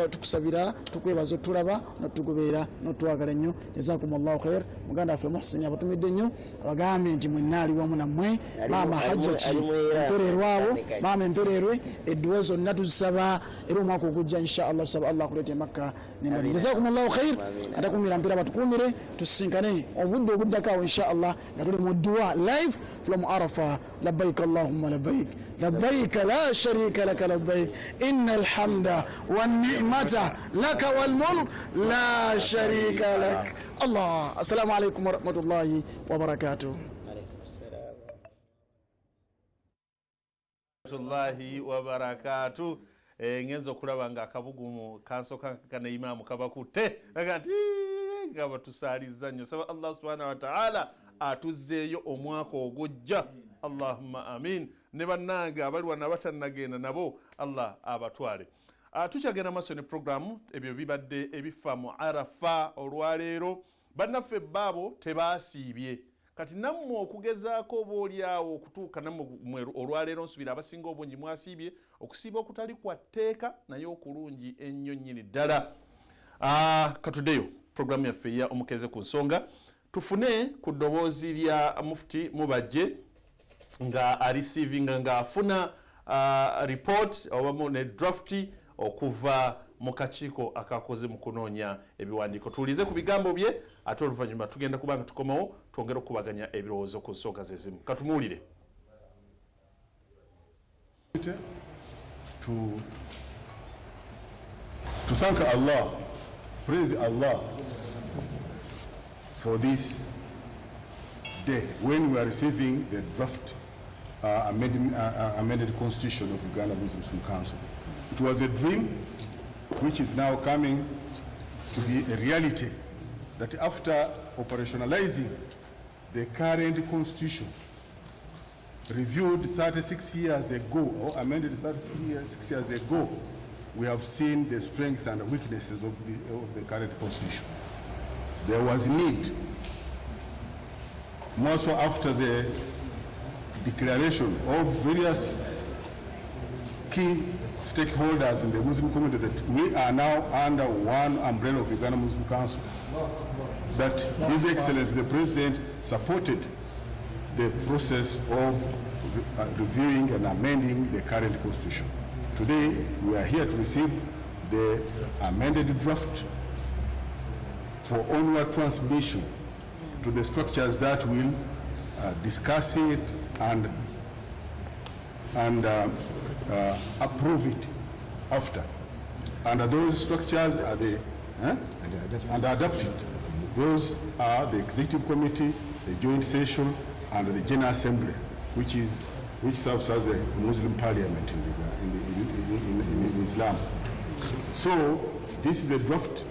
tukusabira tukwebaza otulaba notugoberera notwagala nnyo jazakumullahu khair muganda waffe Muhsin abatumidde nnyo abagambye nti mwenna ali wamu nammwe maama hajjati empererwabo maama empererwe edduwa zonna tuzisaba era omwaka ogujja inshallah tusaba Allah akuleete Makka nemali jazakumullahu khair atakumira mpira batukumire tusisinkane obudde obuddako inshallah nga tuli mu dduwa live from Arafa labbaik Allahumma لبيك لبيك لا شريك لك لبيك إن الحمد والنعمة لك والملك لا شريك لك الله السلام عليكم ورحمة الله وبركاته الله وبركاته ngenza okulaba nga akabugumu kansoka kana imamu kabakutte agati ngaba tusaliza nnyo saba Allah subhanahu wa ta'ala atuzzeeyo omwaka ogujja Allahumma amin ne bannange abali wana batannagenda nabo Allah abatwale tukyagenda maaso ne programu ebyo bibadde ebifa mu Arafa olwaleero bannaffe baabo tebaasiibye kati nammwe okugezaako obaolyawo okutuuka nammwe olwaleero nsubira abasinga obungi mwasiibye okusiiba okutali kwa tteeka naye okulungi ennyo nnyini ddala katuddeyo programu yaffe ya Omukeeze ku nsonga tufune ku ddoboozi lya mufti Mubajje nga areceiving nga afuna report oba ne draft okuva mu kakiiko akakoze mu kunoonya ebiwandiiko tuulize ku bigambo bye ate oluvannyuma tugenda kubanga tukomawo twongera okubaganya ebirowoozo ku nsonga zezimu katumuwulire to thank Allah, praise Allah for this day when we are receiving the draft amended constitution of Uganda Muslim Council. It was a dream which is now coming to be a reality, that after operationalizing the current constitution reviewed 36 years ago or amended 36 years ago, we have seen the strengths and weaknesses of the current constitution. There was need, more so after the declaration of various key stakeholders in the Muslim community that we are now under one umbrella of Uganda Muslim Council, that His Excellency the President supported the process of reviewing and amending the current constitution. Today, we are here to receive the amended draft for onward transmission to the structures that will discuss it and approve it after. And those structures are and adopt it. Those are the Executive Committee, the Joint Session, and the General Assembly, which serves as a Muslim parliament in Islam. So this is a draft.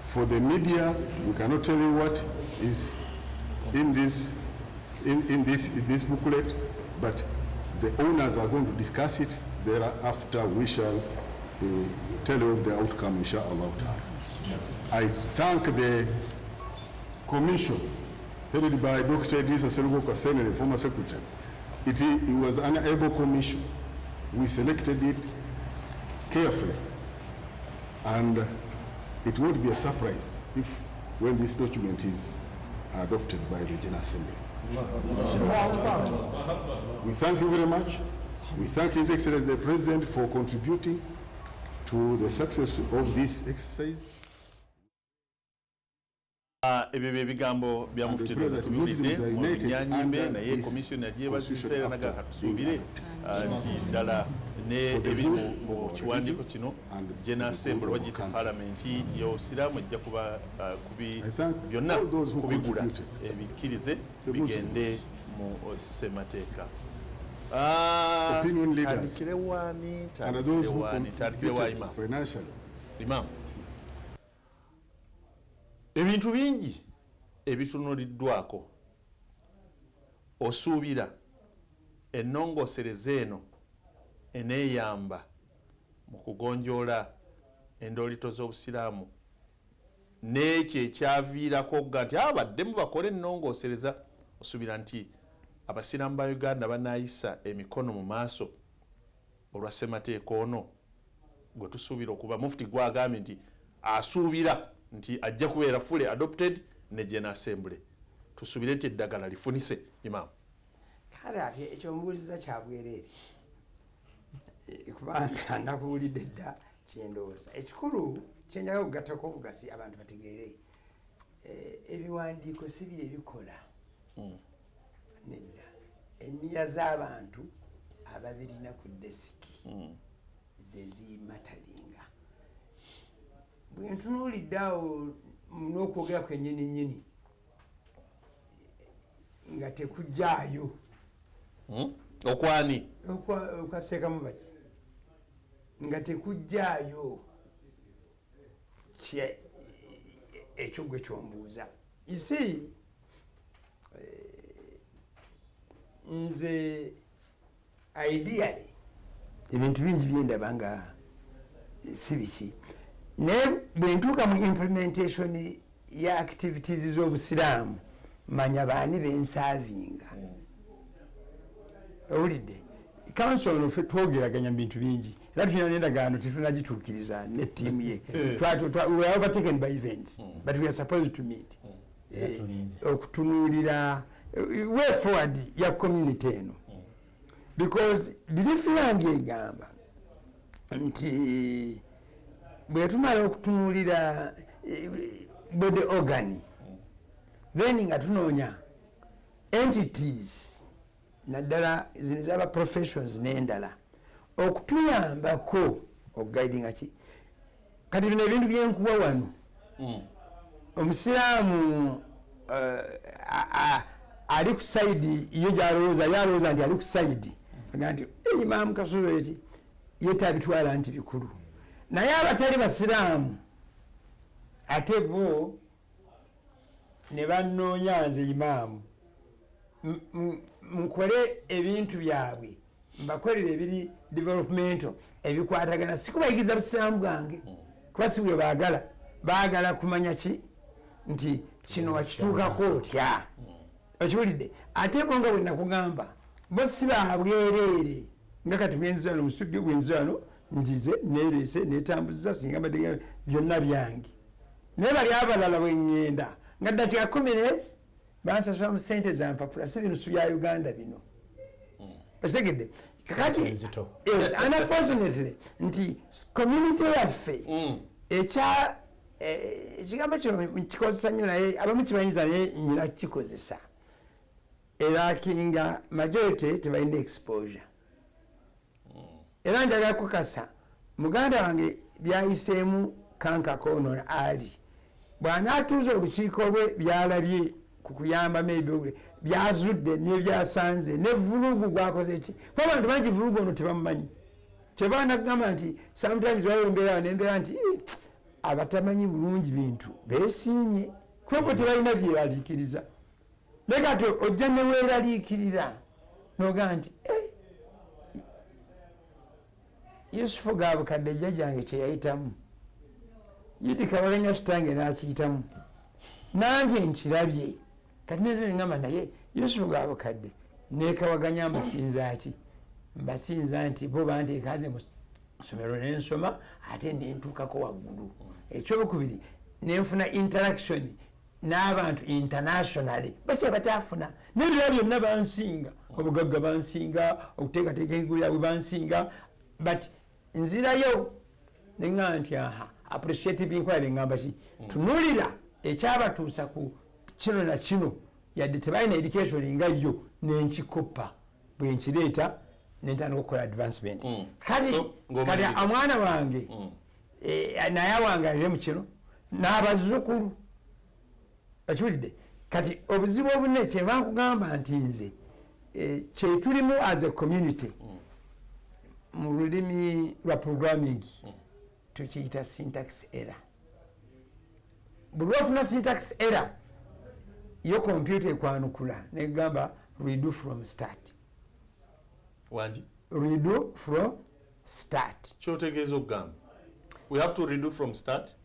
For the media, we cannot tell you what is in this booklet, but the owners are going to discuss it. thereafter we shall tell you of the outcome, inshallah. I thank the commission headed by Dr. Idrissa Serugo Kasene, the former secretary. It was an able commission. We selected it carefully, and it won't be a surprise when this document is adopted by the General Assembly. We thank you very much. We thank His Excellency the President for contributing to the success of this exercise. Ebyo ebigambo bya mufti tubiwulidde mu Bunyanyimbe naye komisiona gyebazise naga katusuubire nti ddala ne ebiri mu kiwandiiko kino General Assembly bagiyita Parliamenti y'Obusiraamu ejja kuba byonna kubigula ebikkirize bigende mu Ssemateeka. Opinion leaders and those who contributed financially. Imam. Ebintu bingi ebitunuliddwako osuubira ennongoosereza eno eneeyamba mu kugonjoola endoolito z'Obusiraamu n'ekyo ekyaviirako ga nti abaddemu bakole ennongoosereza osuubira nti abasiraamu ba Uganda banaayisa emikono mu maaso olwa Ssemateeka ono gwe tusuubira okuba mufti gwagambye nti asuubira nti ajja kubeera fully adopted ne General Assembly. Tusuubire nti eddagala lifunise. Imam. Kale ati ekyo mbuuliza kya bwereere kubanga nakuwulidde dda kyendowooza. Ekikulu kyenjagala okugattako obugasi abantu bategeere ebiwandiiko si bye ebikola nedda enniya z'abantu ababirina ku desiki ze zimatalinga. Bwe ntunuulidde awo n'okwogera kwennyini nga tekujjaayo okwani okwaseekamu baki nga tekujjaayo ekyo gwe kyombuuza. You see, nze ideally ebintu bingi byendaba nga si biki naye bwe ntuuka mu implementation ya activities z'Obusiraamu manya baani bensaavinga. Owulidde council ono ffe twogeraganya mu bintu bingi era tulina n'endagaano tetunagituukiriza ne ttiimu ye. We are overtaken by events but we are supposed to meet okutunuulira way forward ya community eno because birifu yange egamba nti bwe tumala okutunuulira body organ then nga tunoonya entities naddala zino zaba professions n'endala okutuyambako okuguidinga ki kati bino ebintu byenkuwa wano omusiraamu ali ku saidi iyo gyalowooza nti ali ku saidi aga nti Imam Kasulu eki yetabitwala nti bikulu naye abatali basiraamu ate bo ne bannoonya nze imaamu nkole ebintu byabwe mbakolera ebiri developmental ebikwatagana sikubayigiriza busiraamu bwange kuba si bwe baagala kumanya ki nti kino wakituukako otya okiwulidde ate bo nga bwe nakugamba bo si babwereere nga kati bwenziza wano mu studio bwenziza wano nzize neerese neetambuziza singa mbadde byonna byange naye bali abalala bwe ŋŋenda nga dakiika 10 bansasula mu ssente za mpapula si binusu bya Uganda bino okitegedde kakati unfortunately nti community yaffe ekigambo kino nkikozesa nnyo naye abamu kibayinza naye nyina kikozesa erakinga majority tebalina exposure era njagala kukasa muganda wange byayiseemu kankako ono ali bw'anaatuuza olukiiko lwe byalabye ku kuyamba maybe byazudde n'ebyasanze ne vulugu gwakoze ki kuba abantu bangi vulugu ono tebamumanyi kyebana kugamba nti sometimes wayombeerawo nembeera nti abatamanyi bulungi bintu beesiimye kuba tebalina byeraliikiriza naye kati ojja neweeraliikirira nogaa nti Yusufu Gabukadde jjajjange kye yayitamu Yidi Kabaganya kitange n'akiyitamu nange nkirabye kati nezo ngamba naye Yusufu Gabukadde ne Kabaganya mbasinza ki mbasinza nti bo banteekaze mu ssomero n'ensoma ate nentuukako waggulu ekyokubiri nenfuna interaction n'abantu internationally bakye bataafuna n'ebirala byonna bansinga obugagga bansinga okuteekateeka engulo yaabwe bansinga but nzirayo neŋŋamba nti aha appreciative inquiry ngamba ki tunuulira ekyabatuusa ku kino na kino yadde tebalina education nga yo nenkikoppa bwe nkireeta nentandika okukola advancement kati omwana wange naye awangalire mu kino n'abazzukulu okiwulidde kati obuzibu obunene kyeba nkugamba nti nze kyetulimu as a community mu lulimi lwa programming tukiyita syntax error buli lwofuna syntax error yo computer ekwanukula negamba redo from start wanji redo from start kyotegeeza okugamba we have to redo from start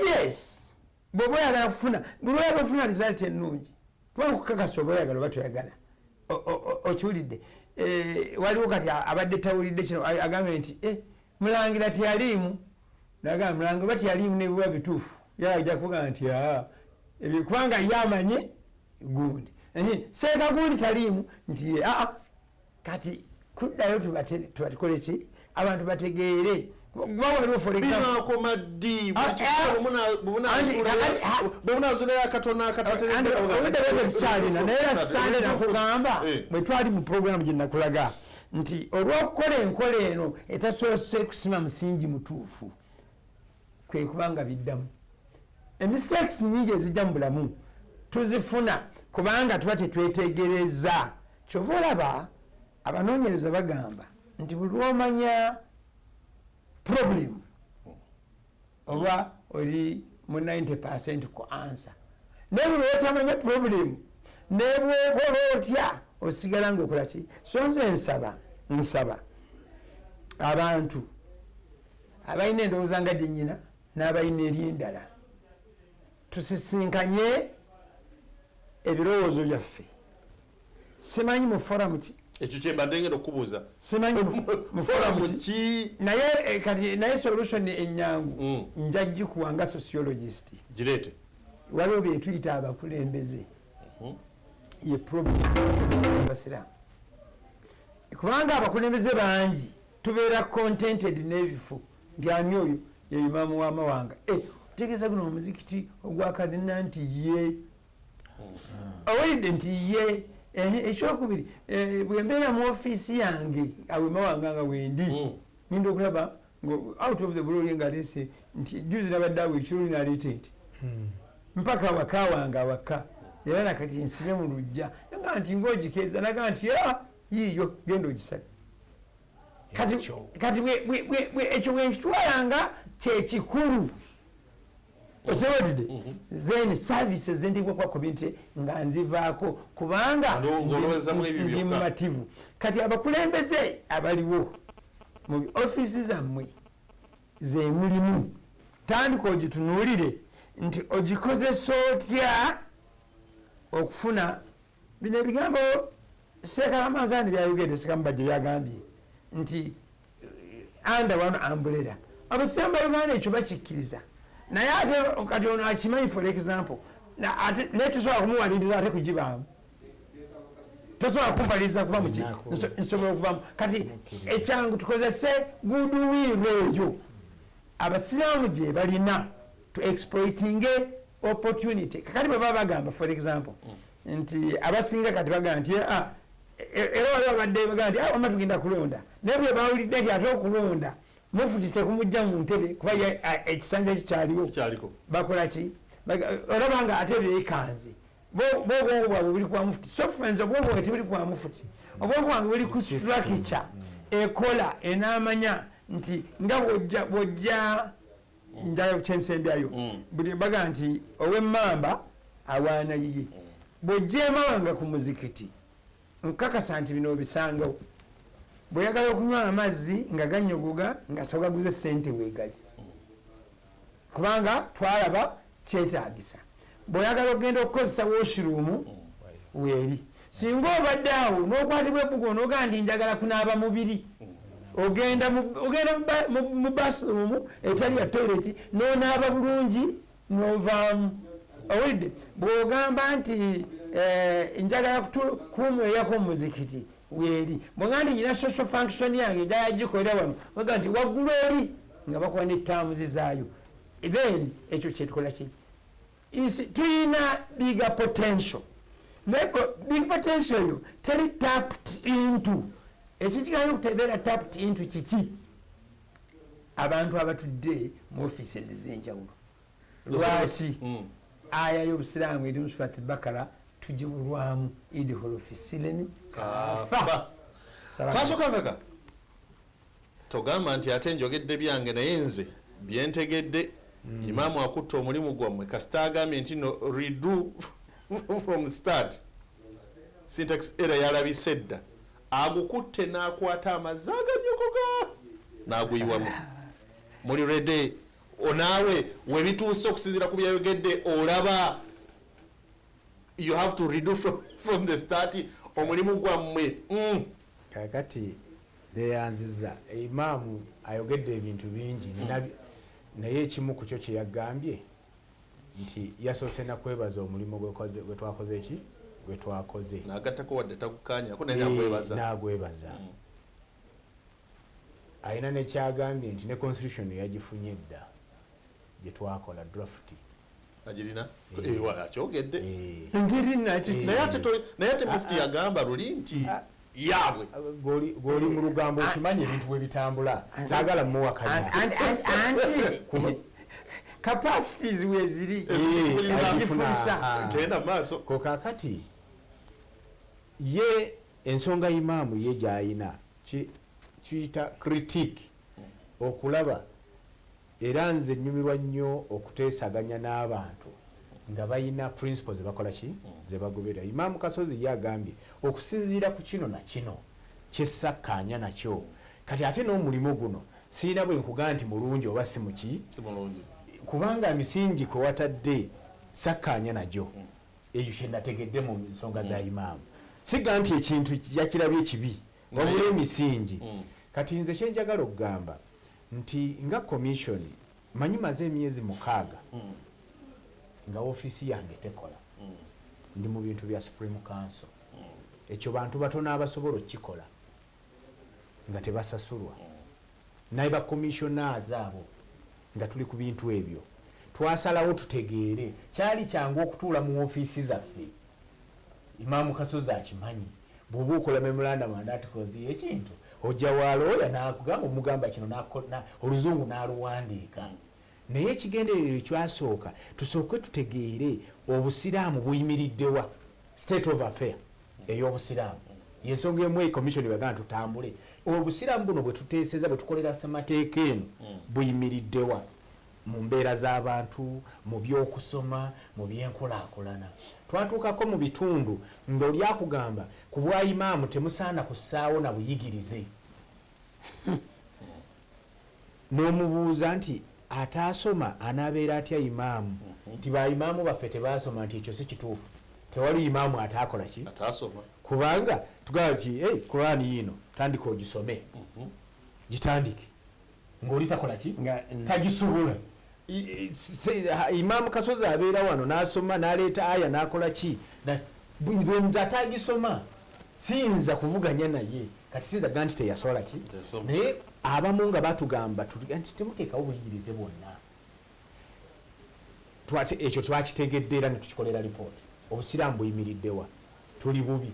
yes bw'oba oyagala kufuna buli oyagala kufuna result ennungi kubanga kukakasa oba oyagala oba toyagala okiwulidde waliwo kati abadde tawulidde kino agambe nti mulangira tiyaliimu nagamba mulangira oba tiyaliimu nebiwa bituufu yajja kuvuga nti kubanga yamanye gundi seeka gundi taliimu nti kati kuddayo tubatukole ki abantu bategeere waliwo for example naye sande nakugamba bwe twali mu programu gye nakulaga nti olw'okukola enkola eno etasoose kusima musingi mutuufu kwe kubanga biddamu emistakes nyingi ezijja mu bulamu tuzifuna kubanga tuba tetwetegereza kyova olaba abanoonyereza bagamba nti buli lwomanya problem oba oli mu 90% ku answer naye buli lwotamanya problem nebwokola otya osigala ngaokola ki so nze nsaba abantu abalina endowooza nga gye nnyina n'abalina ery'endala tusisinkanye ebirowoozo byaffe simanyi mu foramu ki ekyo kyembadde ngenda okubuuza simanyi mu foramu ki naye solution ennyangu njagikuwa nga sociologist gireete waliwo byetuyita abakulembeze ye problem basiraamu kubanga abakulembeze bangi tubeera contented n'ebifo nti ani oyo ye imaamu w'amawanga otegeeza guno omuzikiti ogwakadina nti ye owulidde nti ye ekyokubiri bwe mbeera mu ofiisi yange awe mawanga nga wendi ninda okulaba out of the blue nga lese nti juzi nabadde awo ekiroli naleete nti mpaka awaka wange awaka era nakati nsibe mu lujja nga nti ngaogikeeza naga nti yiiyo genda ogisale kati ekyo bwenkitwalanga kyekikulu okiwulidde then services zendigwa kwa community nga nzivaako kubanga ndi mumativu kati abakulembeze abaliwo mu ofisi zammwe zemulimu tandika ogitunuulire nti ogikozesa otya okufuna bino ebigambo seekalamanzaani byayogedde sekamubajje byagambye nti under one umbrella abasemba Uganda ekyo bakikkiriza naye ate kati ono akimanyi for example naye tosobola kumuwaliriza ate kugibaamu tosobola kuvaliriza kuva muki nsobola okuvamu kati ekyangu tukozese goodwill eyo abasiraamu gye balina to exploiting opportunity kakati bwe baba bagamba for example nti abasinga kati bagamba nti era waliwo abadde bagamba nti wama tugenda kulonda naye bwe bawulidde nti ate okulonda mufuti tekumujja mu ntebe kuba ekisanja kikyaliwo bakola ki olabanga ate beekanze bwobwongo bwabwe buli kwa mufuti so fenze obwongo bwe tibuli kwa mufuti obwongo bwange buli ku structure ekola enaamanya nti nga bwojja njayo kyensembyayo buli baga nti ow'emmamba awaana yiye bwojja emawanga ku muzikiti nkakasa nti bino obisangawo bweyagala okunywa amazzi nga ganyogoga nga soga guze sente weegali kubanga twalaba kyetaagisa. Bweyagala okugenda okukozesa washroom weeri, singa obadde awo n'okwatibwa ebbugo n'ogaa ndi njagala kunaaba mubiri, ogenda mu bathroom etali ya toilet n'onaaba bulungi n'ovaamu. Owulidde? Bw'ogamba nti njagala kumweyako muzikiti weeri, bwega nti nyina social function yange njagala gikolera wano, oga nti waggulu eri nga bakuba n'ettaamuzi zaayo. Then ekyo kyetukola ki? Tuyina bigger potential. Big potential yo teri tapped into. Ekikigana okutebeera tapped into kiki? Abantu abatudde mu offices ez'enjawulo. Lwaki aya y'obusiraamu eri mu Surat al-Bakara tugibulwamu idkhulu fi silmi kaafa. Kasooka kaka togamba nti ate njogedde byange naye nze byentegedde. Imaamu akutta omulimu gwammwe kasita agambye nti no redo from the start. Syntax error yalabise dda, agukutte n'akwata amazzi aganyogoga n'aguyiwamu. Muli ready? Onaawe webituuse okusinziira ku byayogedde olaba you have to redo from the start omulimu gwammwe. Kakati leyanziza imaamu ayogedde ebintu bingi naye ekimu ku kyo kyeyagambye nti yasoose nakwebaza omulimu gwe twakoze eki gwe twakoze n'agattako wadde tagukaanyako naye n'agwebaza. Alina nekyagambye nti ne constitution yagifunye edda gye twakola draft agirina akyogedde naye ate mufti yagamba luli nti yaabwe goli mu lugambo okimanyi ebintu bwe bitambula kyagala muwakanya capacities weziri genda maaso ko kakati ye ensonga imaamu ye gyayina kiyita critique okulaba era nze nnyumirwa nnyo okuteesaganya n'abantu nga bayina principles bakola ki zebagobera. Imaamu Kasozi yagambye okusinziira ku kino na kino kyessakkaanya nakyo kati ate n'omulimu guno sirina bwe nkugaa nti mulungi oba si muki kubanga misingi kwe watadde sakkaanya nagyo eyo kyenategedde mu nsonga za imaamu. Siga nti ekintu yakirabye ekibi wabula emisingi. Kati nze kyenjagala okugamba nti nga commission manyi maze emyezi 6 nga ofisi yange tekola ndi mu bintu bya Supreme Council. Ekyo bantu batono abasobola okikola nga tebasasulwa naye ba commissioners abo nga tuli ku bintu ebyo twasalawo tutegeere kyali kyangu okutuula mu ofisi zaffe. Imaamu Kasozi akimanyi bw'oba okola memorandum and articles ekintu ojja walooya n'akugamba omugamba kino oluzungu n'aluwandiika. Naye ekigendererwa ekyasooka tusooke tutegeere obusiraamu buyimiriddewa state of affair ey'obusiraamu yensonga emu commission bagamba tutambule obusiraamu buno bwe tuteeseza bwe tukolera ssemateeka eno buyimiriddewa mu mbeera z'abantu mu by'okusoma mu by'enkulaakulana. Twatuukako mu bitundu ng'oli akugamba ku bwa imaamu temusaana kussaawo na buyigirize n'omubuuza nti ataasoma anaabeera atya imaamu nti ba imaamu baffe tebaasoma nti ekyo si kituufu. Tewali imaamu ataakola ki ataasoma kubanga tugamba nti Qur'ani yino tandika ogisome gitandike ng'oli takola ki tagisobola. Imaamu Kasozi abeera wano n'asoma n'aleeta aya n'akola ki bwe nze atagisoma siyinza kuvuganya naye kati siyinza gamba nti teyasobola ki naye abamu nga batugamba nti temuteekawo buyigirize bwonna. Ekyo twakitegedde era ne tukikolera lipooti. Obusiraamu buyimiriddewa tuli bubi.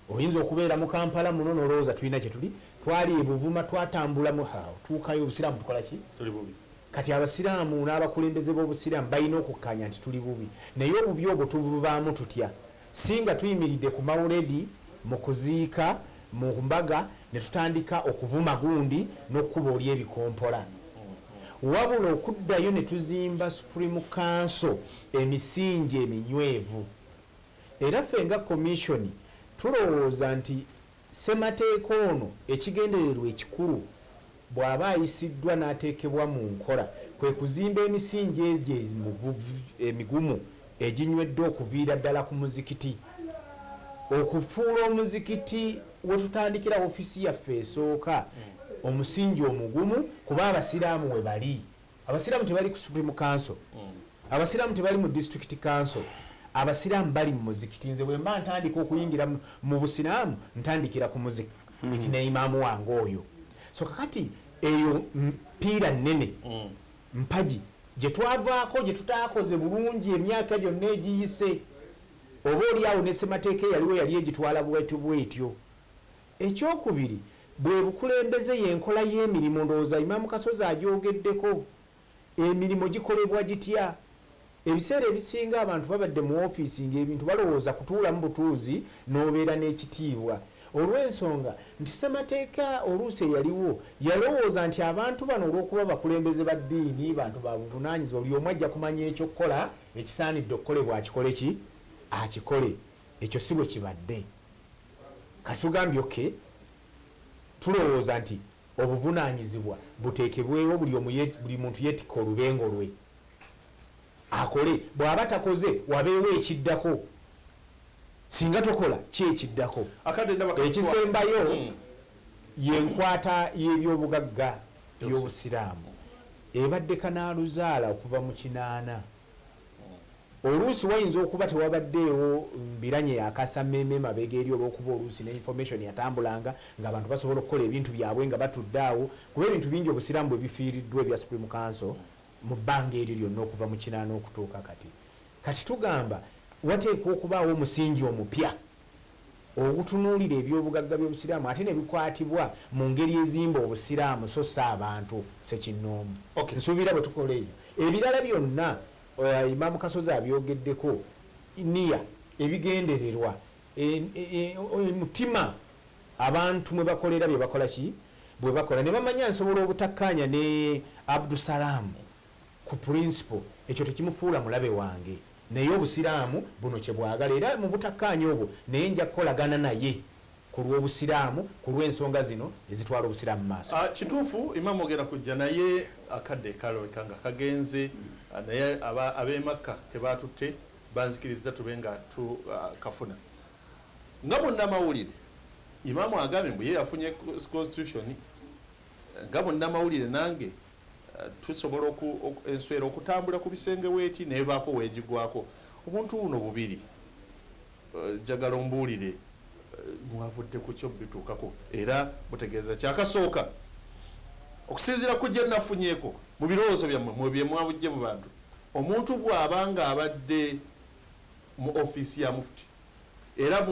Oyinza okubeera mu Kampala muno n'olowooza tulina kye tuli twali ebuvuma twatambulamu tuukayo obusiraamu tukola ki tuli bubi. Kati abasiraamu n'abakulembeze b'obusiraamu balina okukkaanya nti tuli bubi naye obubi obwo tubuvaamu tutya singa tuyimiridde ku mawuledi mu kuziika mu mbaga ne tutandika okuvuma gundi n'okkuba oli ebikompola. Wabula okuddayo ne tuzimba Supreme Council emisingi eminywevu era ffe nga commission tulowooza nti Ssemateeka ono ekigendererwa ekikulu bw'aba ayisiddwa n'ateekebwa mu nkola kwe kuzimba emisingi egyo emigumu eginywedde okuviira ddala ku muzikiti, okufuula omuzikiti we tutandikira ofiisi yaffe esooka omusingi omugumu kuba abasiraamu we bali. Abasiraamu tebali ku Supreme Council, abasiraamu tebali mu District Council, abasiraamu bali mu muzikiti. Nze bwe mba ntandika okuyingira mu busiraamu ntandikira ku muzikiti ne imaamu wange oyo. So kakati eyo mpiira nnene mpagi gye twavaako gye tutaakoze bulungi emyaka gyonna egiyise, oba oliawo ne Ssemateeka yaliwo yali egitwala bwetyo. Ekyokubiri bwe bukulembeze y'enkola y'emirimu. Ndowooza Imaamu Kasozi agyogeddeko. Emirimu gikolebwa gitya? Ebiseera ebisinga abantu babadde mu ofiisi ng'ebintu balowooza kutuulamu butuuzi n'obeera n'ekitiibwa. Olw'ensonga nti Ssemateeka oluusi eyaliwo yalowooza nti abantu bano olw'okuba bakulembeze ba ddiini, bantu ba buvunaanyizibwa, buli omu ajja kumanya ekyokukola ekisaanidde okukolebwa akikole ki? Akikole. Ekyo si bwe kibadde. Kati tugambye oke tulowooza nti obuvunaanyizibwa buteekebwewo buli muntu yeetikka olubengo lwe akole. Bw'aba takoze wabeewo ekiddako. Singa tokola ki ekiddako? Ekisembayo yenkwata y'ebyobugagga by'obusiraamu ebadde kanaaluzaala okuva mu 8. Oluusi wayinza okuba tewabaddeewo mbiranye yakasa mmemme mabega eri olw'okuba oluusi ne information yatambulanga ng'abantu basobola okukola ebintu byabwe nga batudde awo, kuba ebintu bingi obusiraamu bwe bifiiriddwa ebya Supreme Council mu bbanga eryo lyonna okuva mu 8 okutuuka kati. Kati tugamba wateekwa okubaawo omusingi omupya ogutunuulira ebyobugagga by'obusiraamu ate ne bikwatibwa mu ngeri ezimba obusiraamu so si abantu sekinnoomu. Nsuubira bwe tukola eyo. Ebirala byonna Imaamu Kasozi abyogeddeko, niya, ebigendererwa, mutima abantu mwe bakolera bye bakola ki? Bwe bakola ne bamanya nsobola obutakkaanya ne Abdusalaam ku principle, ekyo tekimufuula mulabe wange. Naye obusiraamu buno kye bwagala era mu butakkaanya obwo naye nja kukolagana naye ku lw'obusiraamu, ku lw'ensonga zino ezitwala obusiraamu maaso. Kituufu Imaamu ogenda kujja naye akadde kaloweka nga kagenze, naye ab'e Makka tebatutte banzikiriza tube nga kafuna. Nga munnamawulire Imaamu agambye mbu ye yafunye constitution, nga munnamawulire nange tusobola enswera okutambula ku bisenge weeti nebaako weegigwako. Obuntu buno bubiri jagala ombuulire mwavudde ku kyo bituukako era mutegeeza kyakasooka okusinziira ku gye nafunyeeko mu birowoozo byammwe mwe bye mwabujje mu bantu. Omuntu bw'abanga abadde mu ofiisi ya mufuti era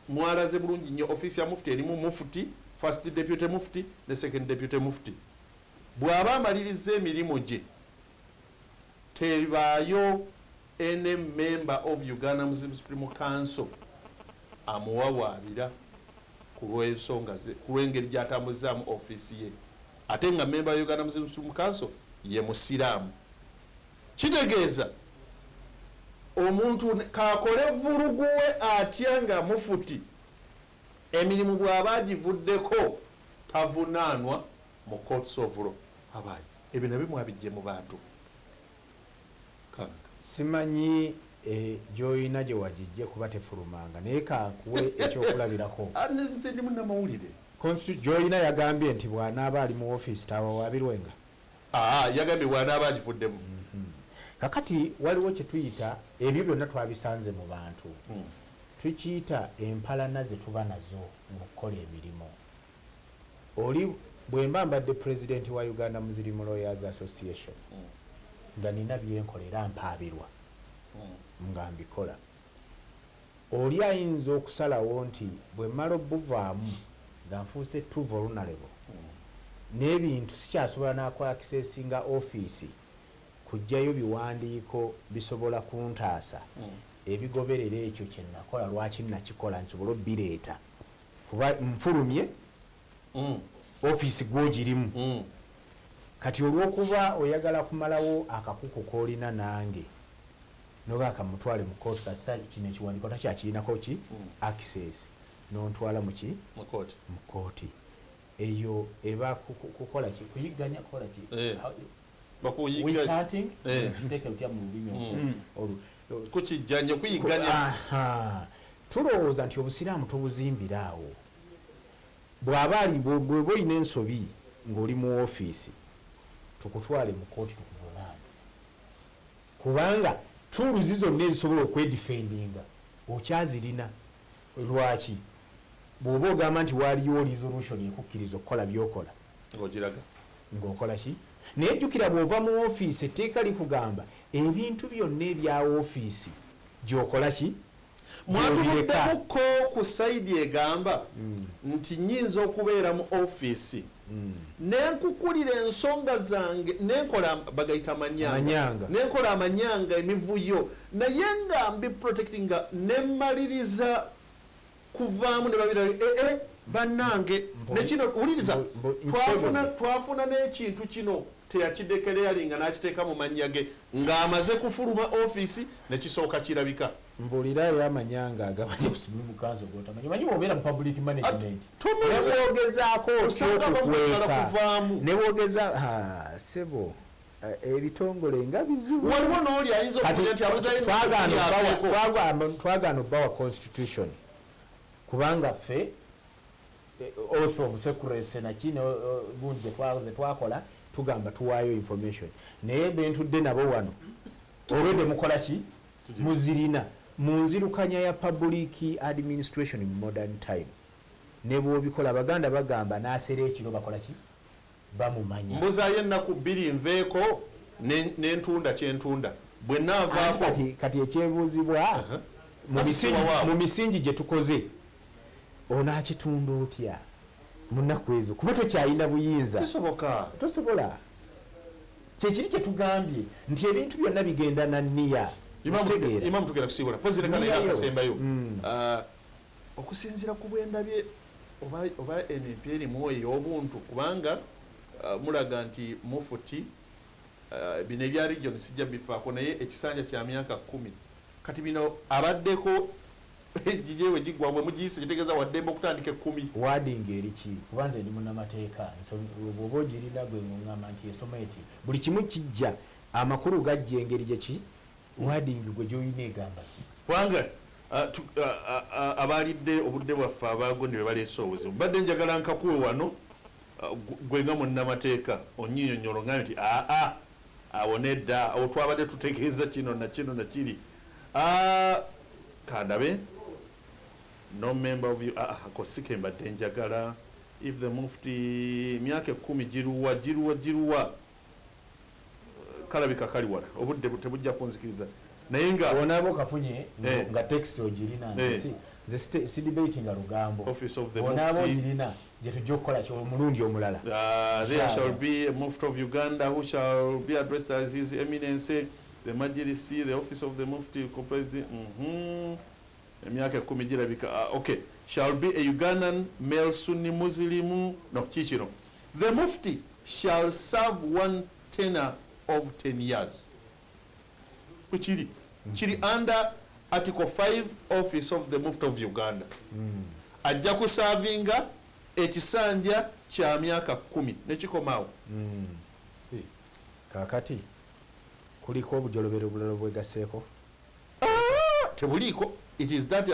mwalaze bulungi nnyo ofiisi ya mufuti erimu mufuti, first deputy mufuti ne second deputy mufuti. Bw'aba amaliriza emirimu gye tebaayo any member of Uganda Muslim Supreme Council amuwawaabira ku lw'ensonga ku lw'engeri gy'atambuzaamu ofiisi ye, ate nga member ya Uganda Muslim Supreme Council ye musiraamu. Kitegeeza omuntu kakole vulugu we atya nga mufuti, emirimu bw'aba agivuddeko tavunaanwa mu courts of law. Abaye ebyo nabyo mwabijje mu bantu. Simanyi gy'olina gye wagijje kuba tefulumanga naye kankuwe ekyokulabirako. Nze ndi munnamawulire. Gy'olina yagambye nti bw'anaaba ali mu ofiisi tawawaabirwenga. Yagambye bw'anaaba agivuddemu. Kakati waliwo kye tuyita ebyo byonna twabisanze mu bantu. Tukiyita empalana ze tuba nazo mu kukola emirimu. Oli bwe mba mbadde president wa Uganda Muslim Lawyers Association nga nina byenkolera mpaabirwa nga mbikola, oli ayinza okusalawo nti bwe mmala obuvaamu nga nfuuse too vulnerable n'ebintu sikyasobola n'akwakisesinga ofiisi kujjayo biwandiiko bisobola kuntaasa ebigoberera ekyo kye nakola lwaki nakikola nsobole obbireeta kuba nfulumye ofiisi gw'ogirimu. Kati olw'okuba oyagala kumalawo akakuku k'olina nange noba akamutwale mu kooti kasita kino ekiwandiiko takyakirinako ki access, nontwala muki mu kooti eyo eba kukola ki kuyigganya kukola ki kiteeke otya mu lulimi kukijjanya kuyigganya. Tulowooza nti obusiraamu tobuzimbira awo. Bw'aba ali bw'oba olina ensobi ng'oli mu ofiisi tukutwale mu kooti tukuvunaane, kubanga tuluzi zonna ezisobola okwedifendinga okyazirina. Lwaki? Bw'oba ogamba nti waaliyo resolution ekukkiriza okukola byokola ng'okola ki? Naye jjukira bw'ova mu ofiisi etteeka likugamba ebintu byonna ebya ofiisi gy'okola ki? Mwatubuddemuko ku sayidi egamba nti nyinza okubeera mu ofiisi nenkukulira ensonga zange nenkola bagayita amanyanga nenkola amanyanga emivuyo naye nga mbi protectinga nemmaliriza kuvaamu ne babira bannange nekino uliriza twafuna n'ekintu kino teyakidekereyalinga n'akiteeka mu mannya ge ng'amaze kufuluma ofiisi nekisooka kirabika. Mbulira y'amanyanga agabanya okusubira mu kanso gotamanyi manyi bw'obeera mu public management nebwogezaako okyokukweka nebwogeza sebo ebitongole nga bizibu waliwo n'oli ayinza okugira nti twagaana obbawa constitution kubanga ffe oath of secrecy nakino gundi zetwakola tugamba tuwaayo information naye bentudde nabo wano olwedde mukola ki muzirina munzirukanya ya public administration in modern time ne bw'obikola abaganda bagamba n'asera ekiro bakola ki bamumanya mbuzaayo ennaku bbiri nveeko n'entunda kyentunda bwe naavaako kati ekyebuuzibwa mu misingi gye tukoze onaakitunda otya mu nnaku ezo kuba tokyalina buyinza tosobola kyekiri kye tugambye nti ebintu byonna bigenda na nniya Imam tugenda kusiibula pozi lekana yakasembayo okusinziira ku bwendabye oba NP erimu ey'obuntu kubanga mulaga nti mufuti bino ebya region sijja bifaako naye ekisanja kya myaka 10 kati bino abaddeko jijewe jigwabwe mugiyise kitegeeza waddembe okutandika 10 wadinga eriki kubanza ndi munnamateeka bw'oba ogirina gwe ngamba nti esometi buli kimu kijja amakulu gajja engeri gyeki wadingi gwe gyolina egamba ki kubanga abalidde obudde bwaffe abagondi be baleese obuzibu badde njagala nkakuwe wano gwe nga munnamateeka onyinyonnyolo nga nti awo nedda awo twabadde tutegeeza kino nakino nakiri kandabe no member of you akosike mbadde njagala if the mufti myaka 10 giruwa kalabika kali wala obudde tebujja kunzikiriza naye nga onabo kafunye nga text ogirina nze si debating lugambo office of the onabo ogirina gye tujja okukola omulundi omulala there shall be a mufti of Uganda who shall be addressed as his eminence the majlisi the office of the mufti president emyaka 10 girabika okay shall be a Ugandan male Sunni Muslim no kichiro the mufti shall serve one tenure of 10 years kuchiri chiri under article 5 office of the mufti of Uganda ajja kusavinga ekisanja kya myaka 10 nekikomaawo kakati kuliko obujolobero bulalo bwegaseeko tebuliiko it is that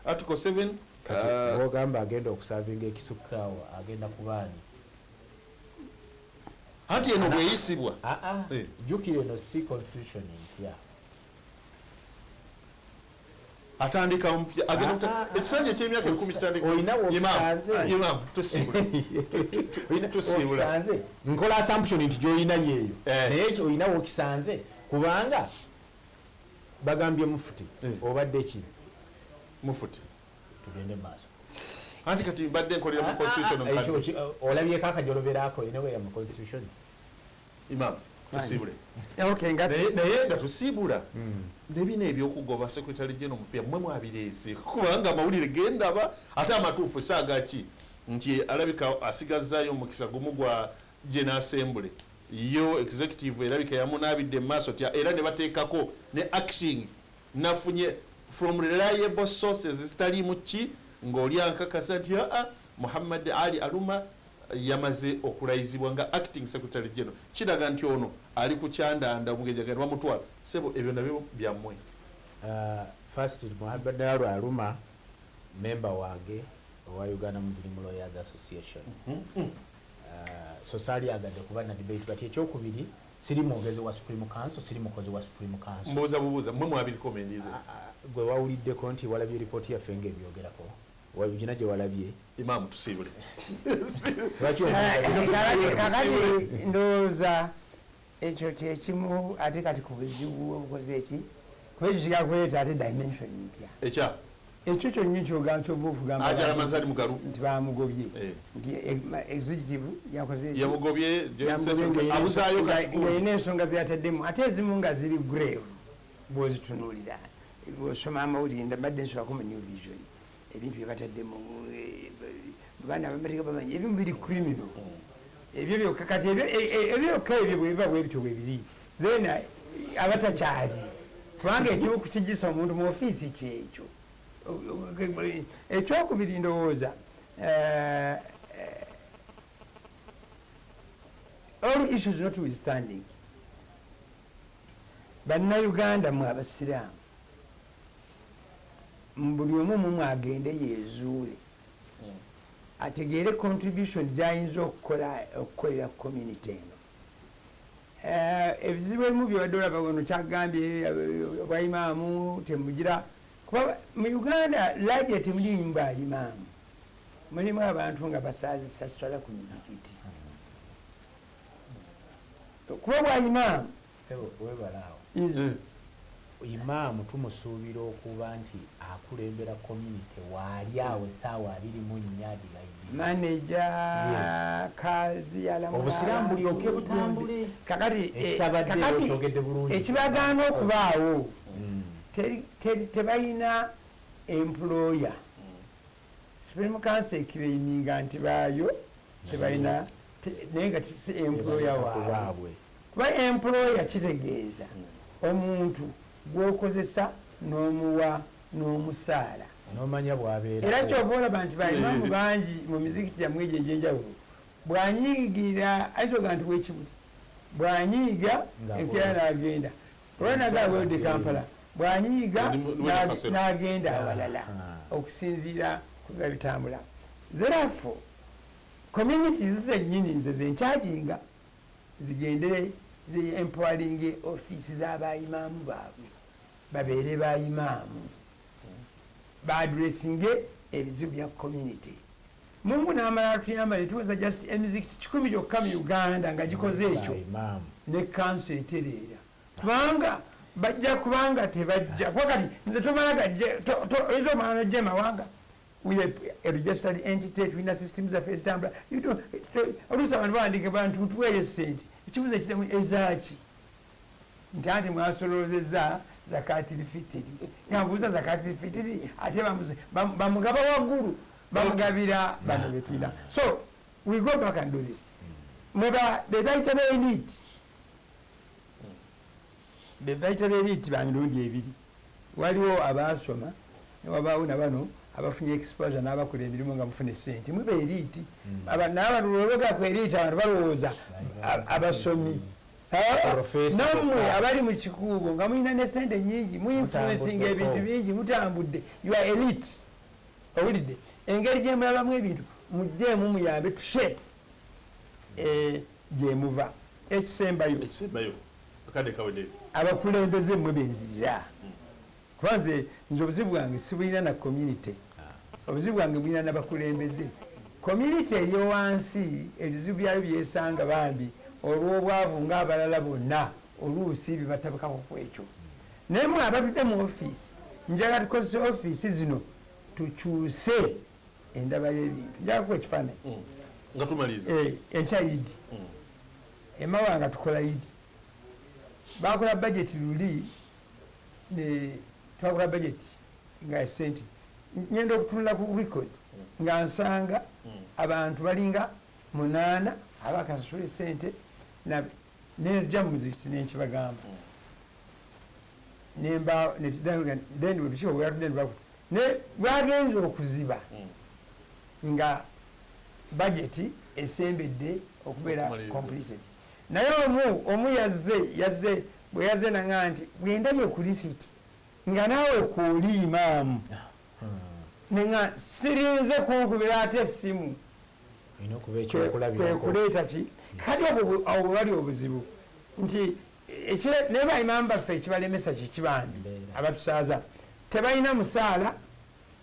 article 7 kati ogamba agenda okusavinga ekisukkaawo agenda kubaani anti eno bweyisibwa jukire no si constitution mpya atandika mpya agenda ekisanja ky'emyaka 10 kitandika imam tusibula nkola assumption nti gy'olina yeeyo naye olinawo okisanze kubanga bagambye mufuti obadde eki mufuti tugende maaso anti kati badde nkolera mu constitution olabyeko akajoloberaako eneweya mu constitution imam tusibule naye nga tusiibula nebino ebyokugoba secretary general mupya mmwe mwabireese kubanga amawulire gendaba ate amatuufu saagaki nti alabika asigazaayo omukisa gumu gwa general assembly yo executive erabika yamunaabidde mu maaso era ne bateekako ne acting nafunye from reliable sources zitaliimu ki ng'oli ankakasa nti Muhammad Ali Aluma yamaze okulayizibwa nga acting secretary general, kiraga nti ono ali ku kyandanda omugejagati bamutwala. Sebo ebyo nabyo byammwe. First Muhammad Ali Aluma member wange owa Uganda Muslim Lawyers Association. So sali agadde kuba na debate but ekyokubiri siri mwogezi wa Supreme Council, siri mukozi wa Supreme Council. Mbuuza mmwe mwabiri komendize. Gwe wawuliddeko nti walabye ripoti yaffe ng'ebyogerako. Wayugina gye walabye. Imam tusiibule. Kakati ndowooza ekyo kyekimu ate kati ku buzibu obukoze eki kuba ekyo kigala kuleeta ate dimension empya. Ekya? Ekyo kyonna kyogamba kyova okugamba Ajala Manzali Mugalu nti bamugobye nti executive yakoze yamugobye abuzaayo yalina ensonga zeyataddemu ate ezimu nga ziri grave bwozitunuulira bwosoma amawulire mbadde nsobako mu New Vision ebintu byebataddemu baana abamateeka bamanyi ebimu biri criminal ebyo byokka kati ebyo byokka ebyo bwebiba bwebityo bwebiri then abatakyali kubanga ekimu kukigisa omuntu mu ofiisi kyekyo. Ekyokubiri ndowooza all issues notwithstanding bannayuganda mwe abasiraamu buli omu mumwe agende yeezuule ategeere contribution gyayinza okukolera community eno. Ebizibu ebimu byobadde olaba ono kyagambye bwaimaamu temugira kuba mu Uganda ladia temulimu baimaamu, mulimu abantu nga basaazisa swala ku mizikiti kuba bwaimaamu webalaawo imaamu tumusuubira okuba nti akulembera community waali awo essaawa 24 manager kazi obusiraamu bulyoke butambule. Kakati ekibagaana okubaawo tebalina employer. Supreme Council ekiraiminga nti baayo tebalina naye nga si employer waabwe. Kuba employer kitegeeza omuntu gwokozesa n'omuwa n'omusaala n'omanya bwabeera. Era kyova olaba nti baimamu bangi mu mizikiti yammwe egyo egy'enjawulo bwanyiigira ayitoga nti wekibuli bwanyiiga enkeera n'agenda olwanagaa welde Kampala bwanyiiga n'agenda awalala okusinziira ku biba bitambula. Therefore communities zennyini nze zenkyajinga zigende empowering office z'abayimaamu baabwe babeere bayimaamu baadressinge ebizibu bya community. Mungu n'amala atuyamba ne tuweza just emizikiti 10 gyokka mu Uganda nga gikoze ekyo ne council etereera kubanga bajja kubanga tebajja kuba kati nze tomalaga oyinza omala nojja emawanga we are a registered entity tulina systems zaffe ezitambula oluusi abantu bawandiika bantu tuweeye ssente ekibuzo ekiramu ezaaki nti anti mwasolozeza zakati lifitiri nga mbuuza zakati lifitiri ate bamugaba waggulu bamugabira bano betulina. So we go back and do this. Bebayita elite bamirundi ebiri waliwo abasoma newabaawo nabano abafunye exposure n'abakola emirimu nga mufune ssente mube elite n'abantu ku elite abantu balowooza abasomi nammwe abali mu kikuubo nga mulina ne ssente nnyingi muinfluencinga ebintu bingi mutambudde you are elite. Owulidde engeri gye mulabamu ebintu mujjeemu muyambe tushape gye muva. Ekisembayo abakulembeze mmwe benzirira kuba nze obuzibu bwange sibulina na community, obuzibu bwange bulina n'abakulembeze. Community eri wansi ebizibu byayo byesanga bambi olw'obwavu ng'abalala bonna oluusi bibatabukako ku ekyo. Naye mwe abatudde mu ofiisi njagala tukozese ofiisi zino tukyuse endaba y'ebintu. Njagala kuba ekifaananyi nga tumaliza enkya idi emawanga tukola idi bakola budget luli twakola budget nga sente ngenda okutunula ku record nga nsanga abantu balinga 8 abakasasula sente nenzija mu muzikiti nenkibagamba then wetukiba bweyatudde ne bwagenza okuziba nga budget esembedde okubeera completed naye omu yazze bwe yazze nanga nti bwendabye ku lisiti nga naawe kuoli imaamu nenga sirinze kunkubira ate essimu kwekuleeta ki kati awo bwebali obuzibu nti naye baimaamu baffe ekibalemesa kikibambi abatusaaza tebalina musaala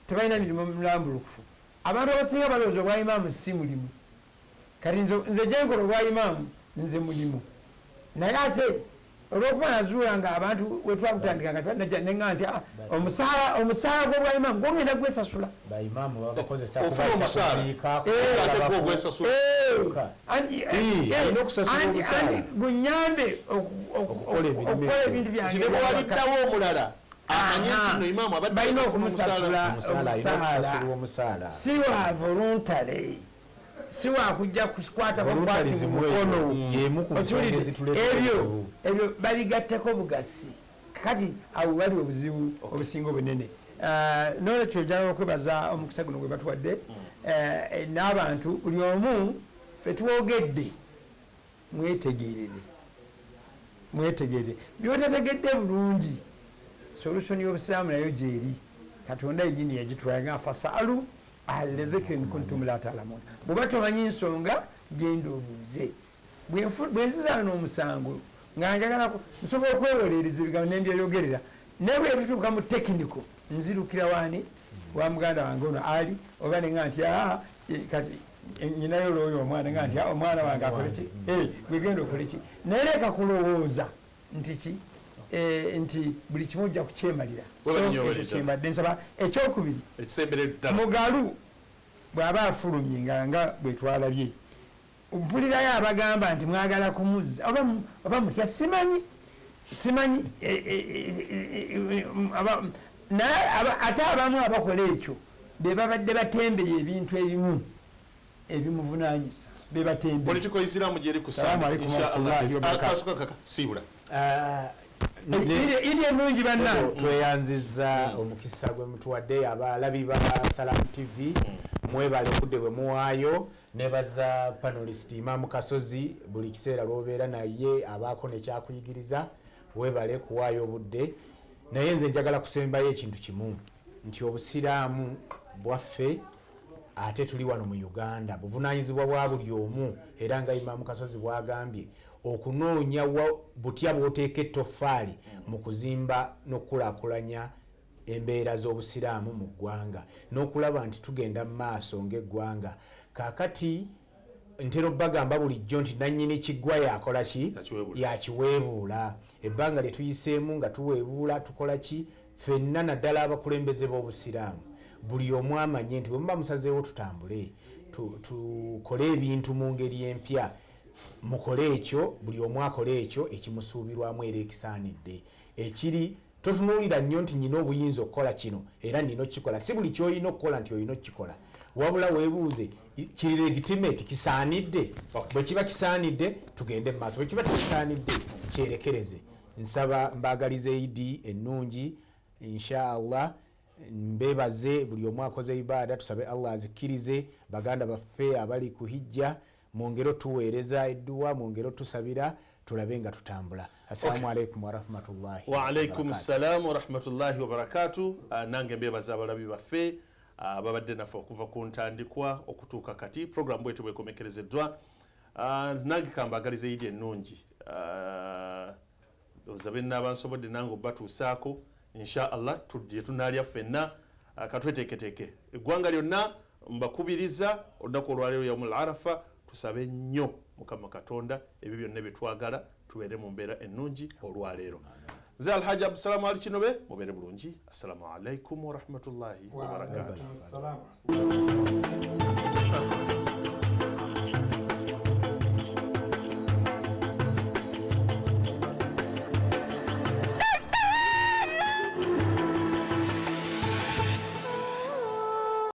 tebalina mirimu mulambulukufu abantu abasinga balowooza obwa imaamu si mulimu kati nze gyenkola obwa imaamu nze mulimu naye ate olwokuba nazuula nga abantu wetwakutandika nga twanajja nenga nti omusaala gw'obwa imaamu gwogenda gwesasula gunyambe okukola ebintu byangebwaliddawo omulala balina okumusasula omusaala si wa voluntary si wakujja kukwata kukwasi mu mukono ebyo babigatteko bugasi kati awo wali obuzibu obusinga obunene nolwekyo njagala okwebaza omukisa guno gwe batuwadde n'abantu buli omu fe twogedde mwetegerere byotategedde bulungi solution y'obusiraamu nayo gyeri katonda egini yagitwalaga fasalu ahla dhikri in kuntum la ta'lamun bw'oba tomanyi nsonga genda obuuze bwe nzizaano omusango nga njagala nsobola okwewolereza ebigambo nembyeyogerera naye bwe bituuka mu tekiniko nzirukira waani wa muganda wange ono ali oba nenga nti kati nyinayo olwoyo omwana nga nti omwana wange akoleki gwegenda okoleki naye leka kulowooza nti ki nti buli kimu ojja kukyemalira ekyo kyembadde nsaba ekyokubiri mugalu bw'aba afulumye nga bwe twalabye mpulirayo abagamba nti mwagala kumuzza oba mutya simanyi naye ate abamu abakola ekyo be babadde batembeye ebintu ebimu ebimuvunanyisa be batembeye enungi tweyanziza omukisa gwe mutuwadde abalabi ba Salamu TV mwebale obudde bwe muwaayo nebaza panelist Imam Kasozi buli kiseera lwobeera naye abaako nekyakuyigiriza webale kuwaayo obudde naye nze njagala kusembayo ekintu kimu nti obusiraamu bwaffe ate tuli wano mu Uganda buvunaanyizibwa bwa buli omu era nga Imam Kasozi bwagambye okunoonya butya bw'oteeka ettoffaali mu kuzimba n'okulaakulanya embeera z'obusiraamu mu ggwanga n'okulaba nti tugenda mu maaso ng'eggwanga kaakati ntera obbagamba bulijjo nti nannyini kiggwa yakola ki yakiweebuula ebbanga lye tuyiseemu nga tuweebuula tukola ki ffenna naddala abakulembeze b'obusiraamu buli omu amanye nti bwe muba musazeewo tutambule tukole ebintu mu ngeri empya mukole ekyo buli omu akole ekyo ekimusuubirwamu era ekisaanidde ekiri totunuulira nnyo nti nyina obuyinza okukola kino era nina okukikola si buli kyolina okukola nti olina okukikola wabula weebuuze kiri legitimate kisaanidde bwe kiba kisaanidde tugende mu maaso bwe kiba tekisaanidde kyerekereze nsaba mbaagalize idi ennungi inshaallah mbebaze buli omu akoze ibaada tusabe Allah azikirize baganda baffe abali ku hijja mu ngero tuweereza edduwa mu ngero tusabira tulabe nga tutambula. Assalamu alaikum wa rahmatullahi wa alaikum salam wa rahmatullahi wa barakatuh. Nange mbebaza abalabi baffe babadde naffe okuva ku ntandikwa okutuuka kati program bwetyo bwekomekerezeddwa. Nange kambagalize idi ennungi ozabe n'abansobodde nange obatuusaako insha Allah tudye tunaalya ffenna katweteeketeeke eggwanga lyonna mbakubiriza olunaku olwaleero yaumul arafa tusabe nnyo Mukama Katonda ebyo byonna bye twagala tubeere mu mbeera ennungi olwaleero. Nze Alhaji Abdusalaam Ali Kinobe mubeere bulungi. Assalamu alaikum wa rahmatullahi wa barakatuh.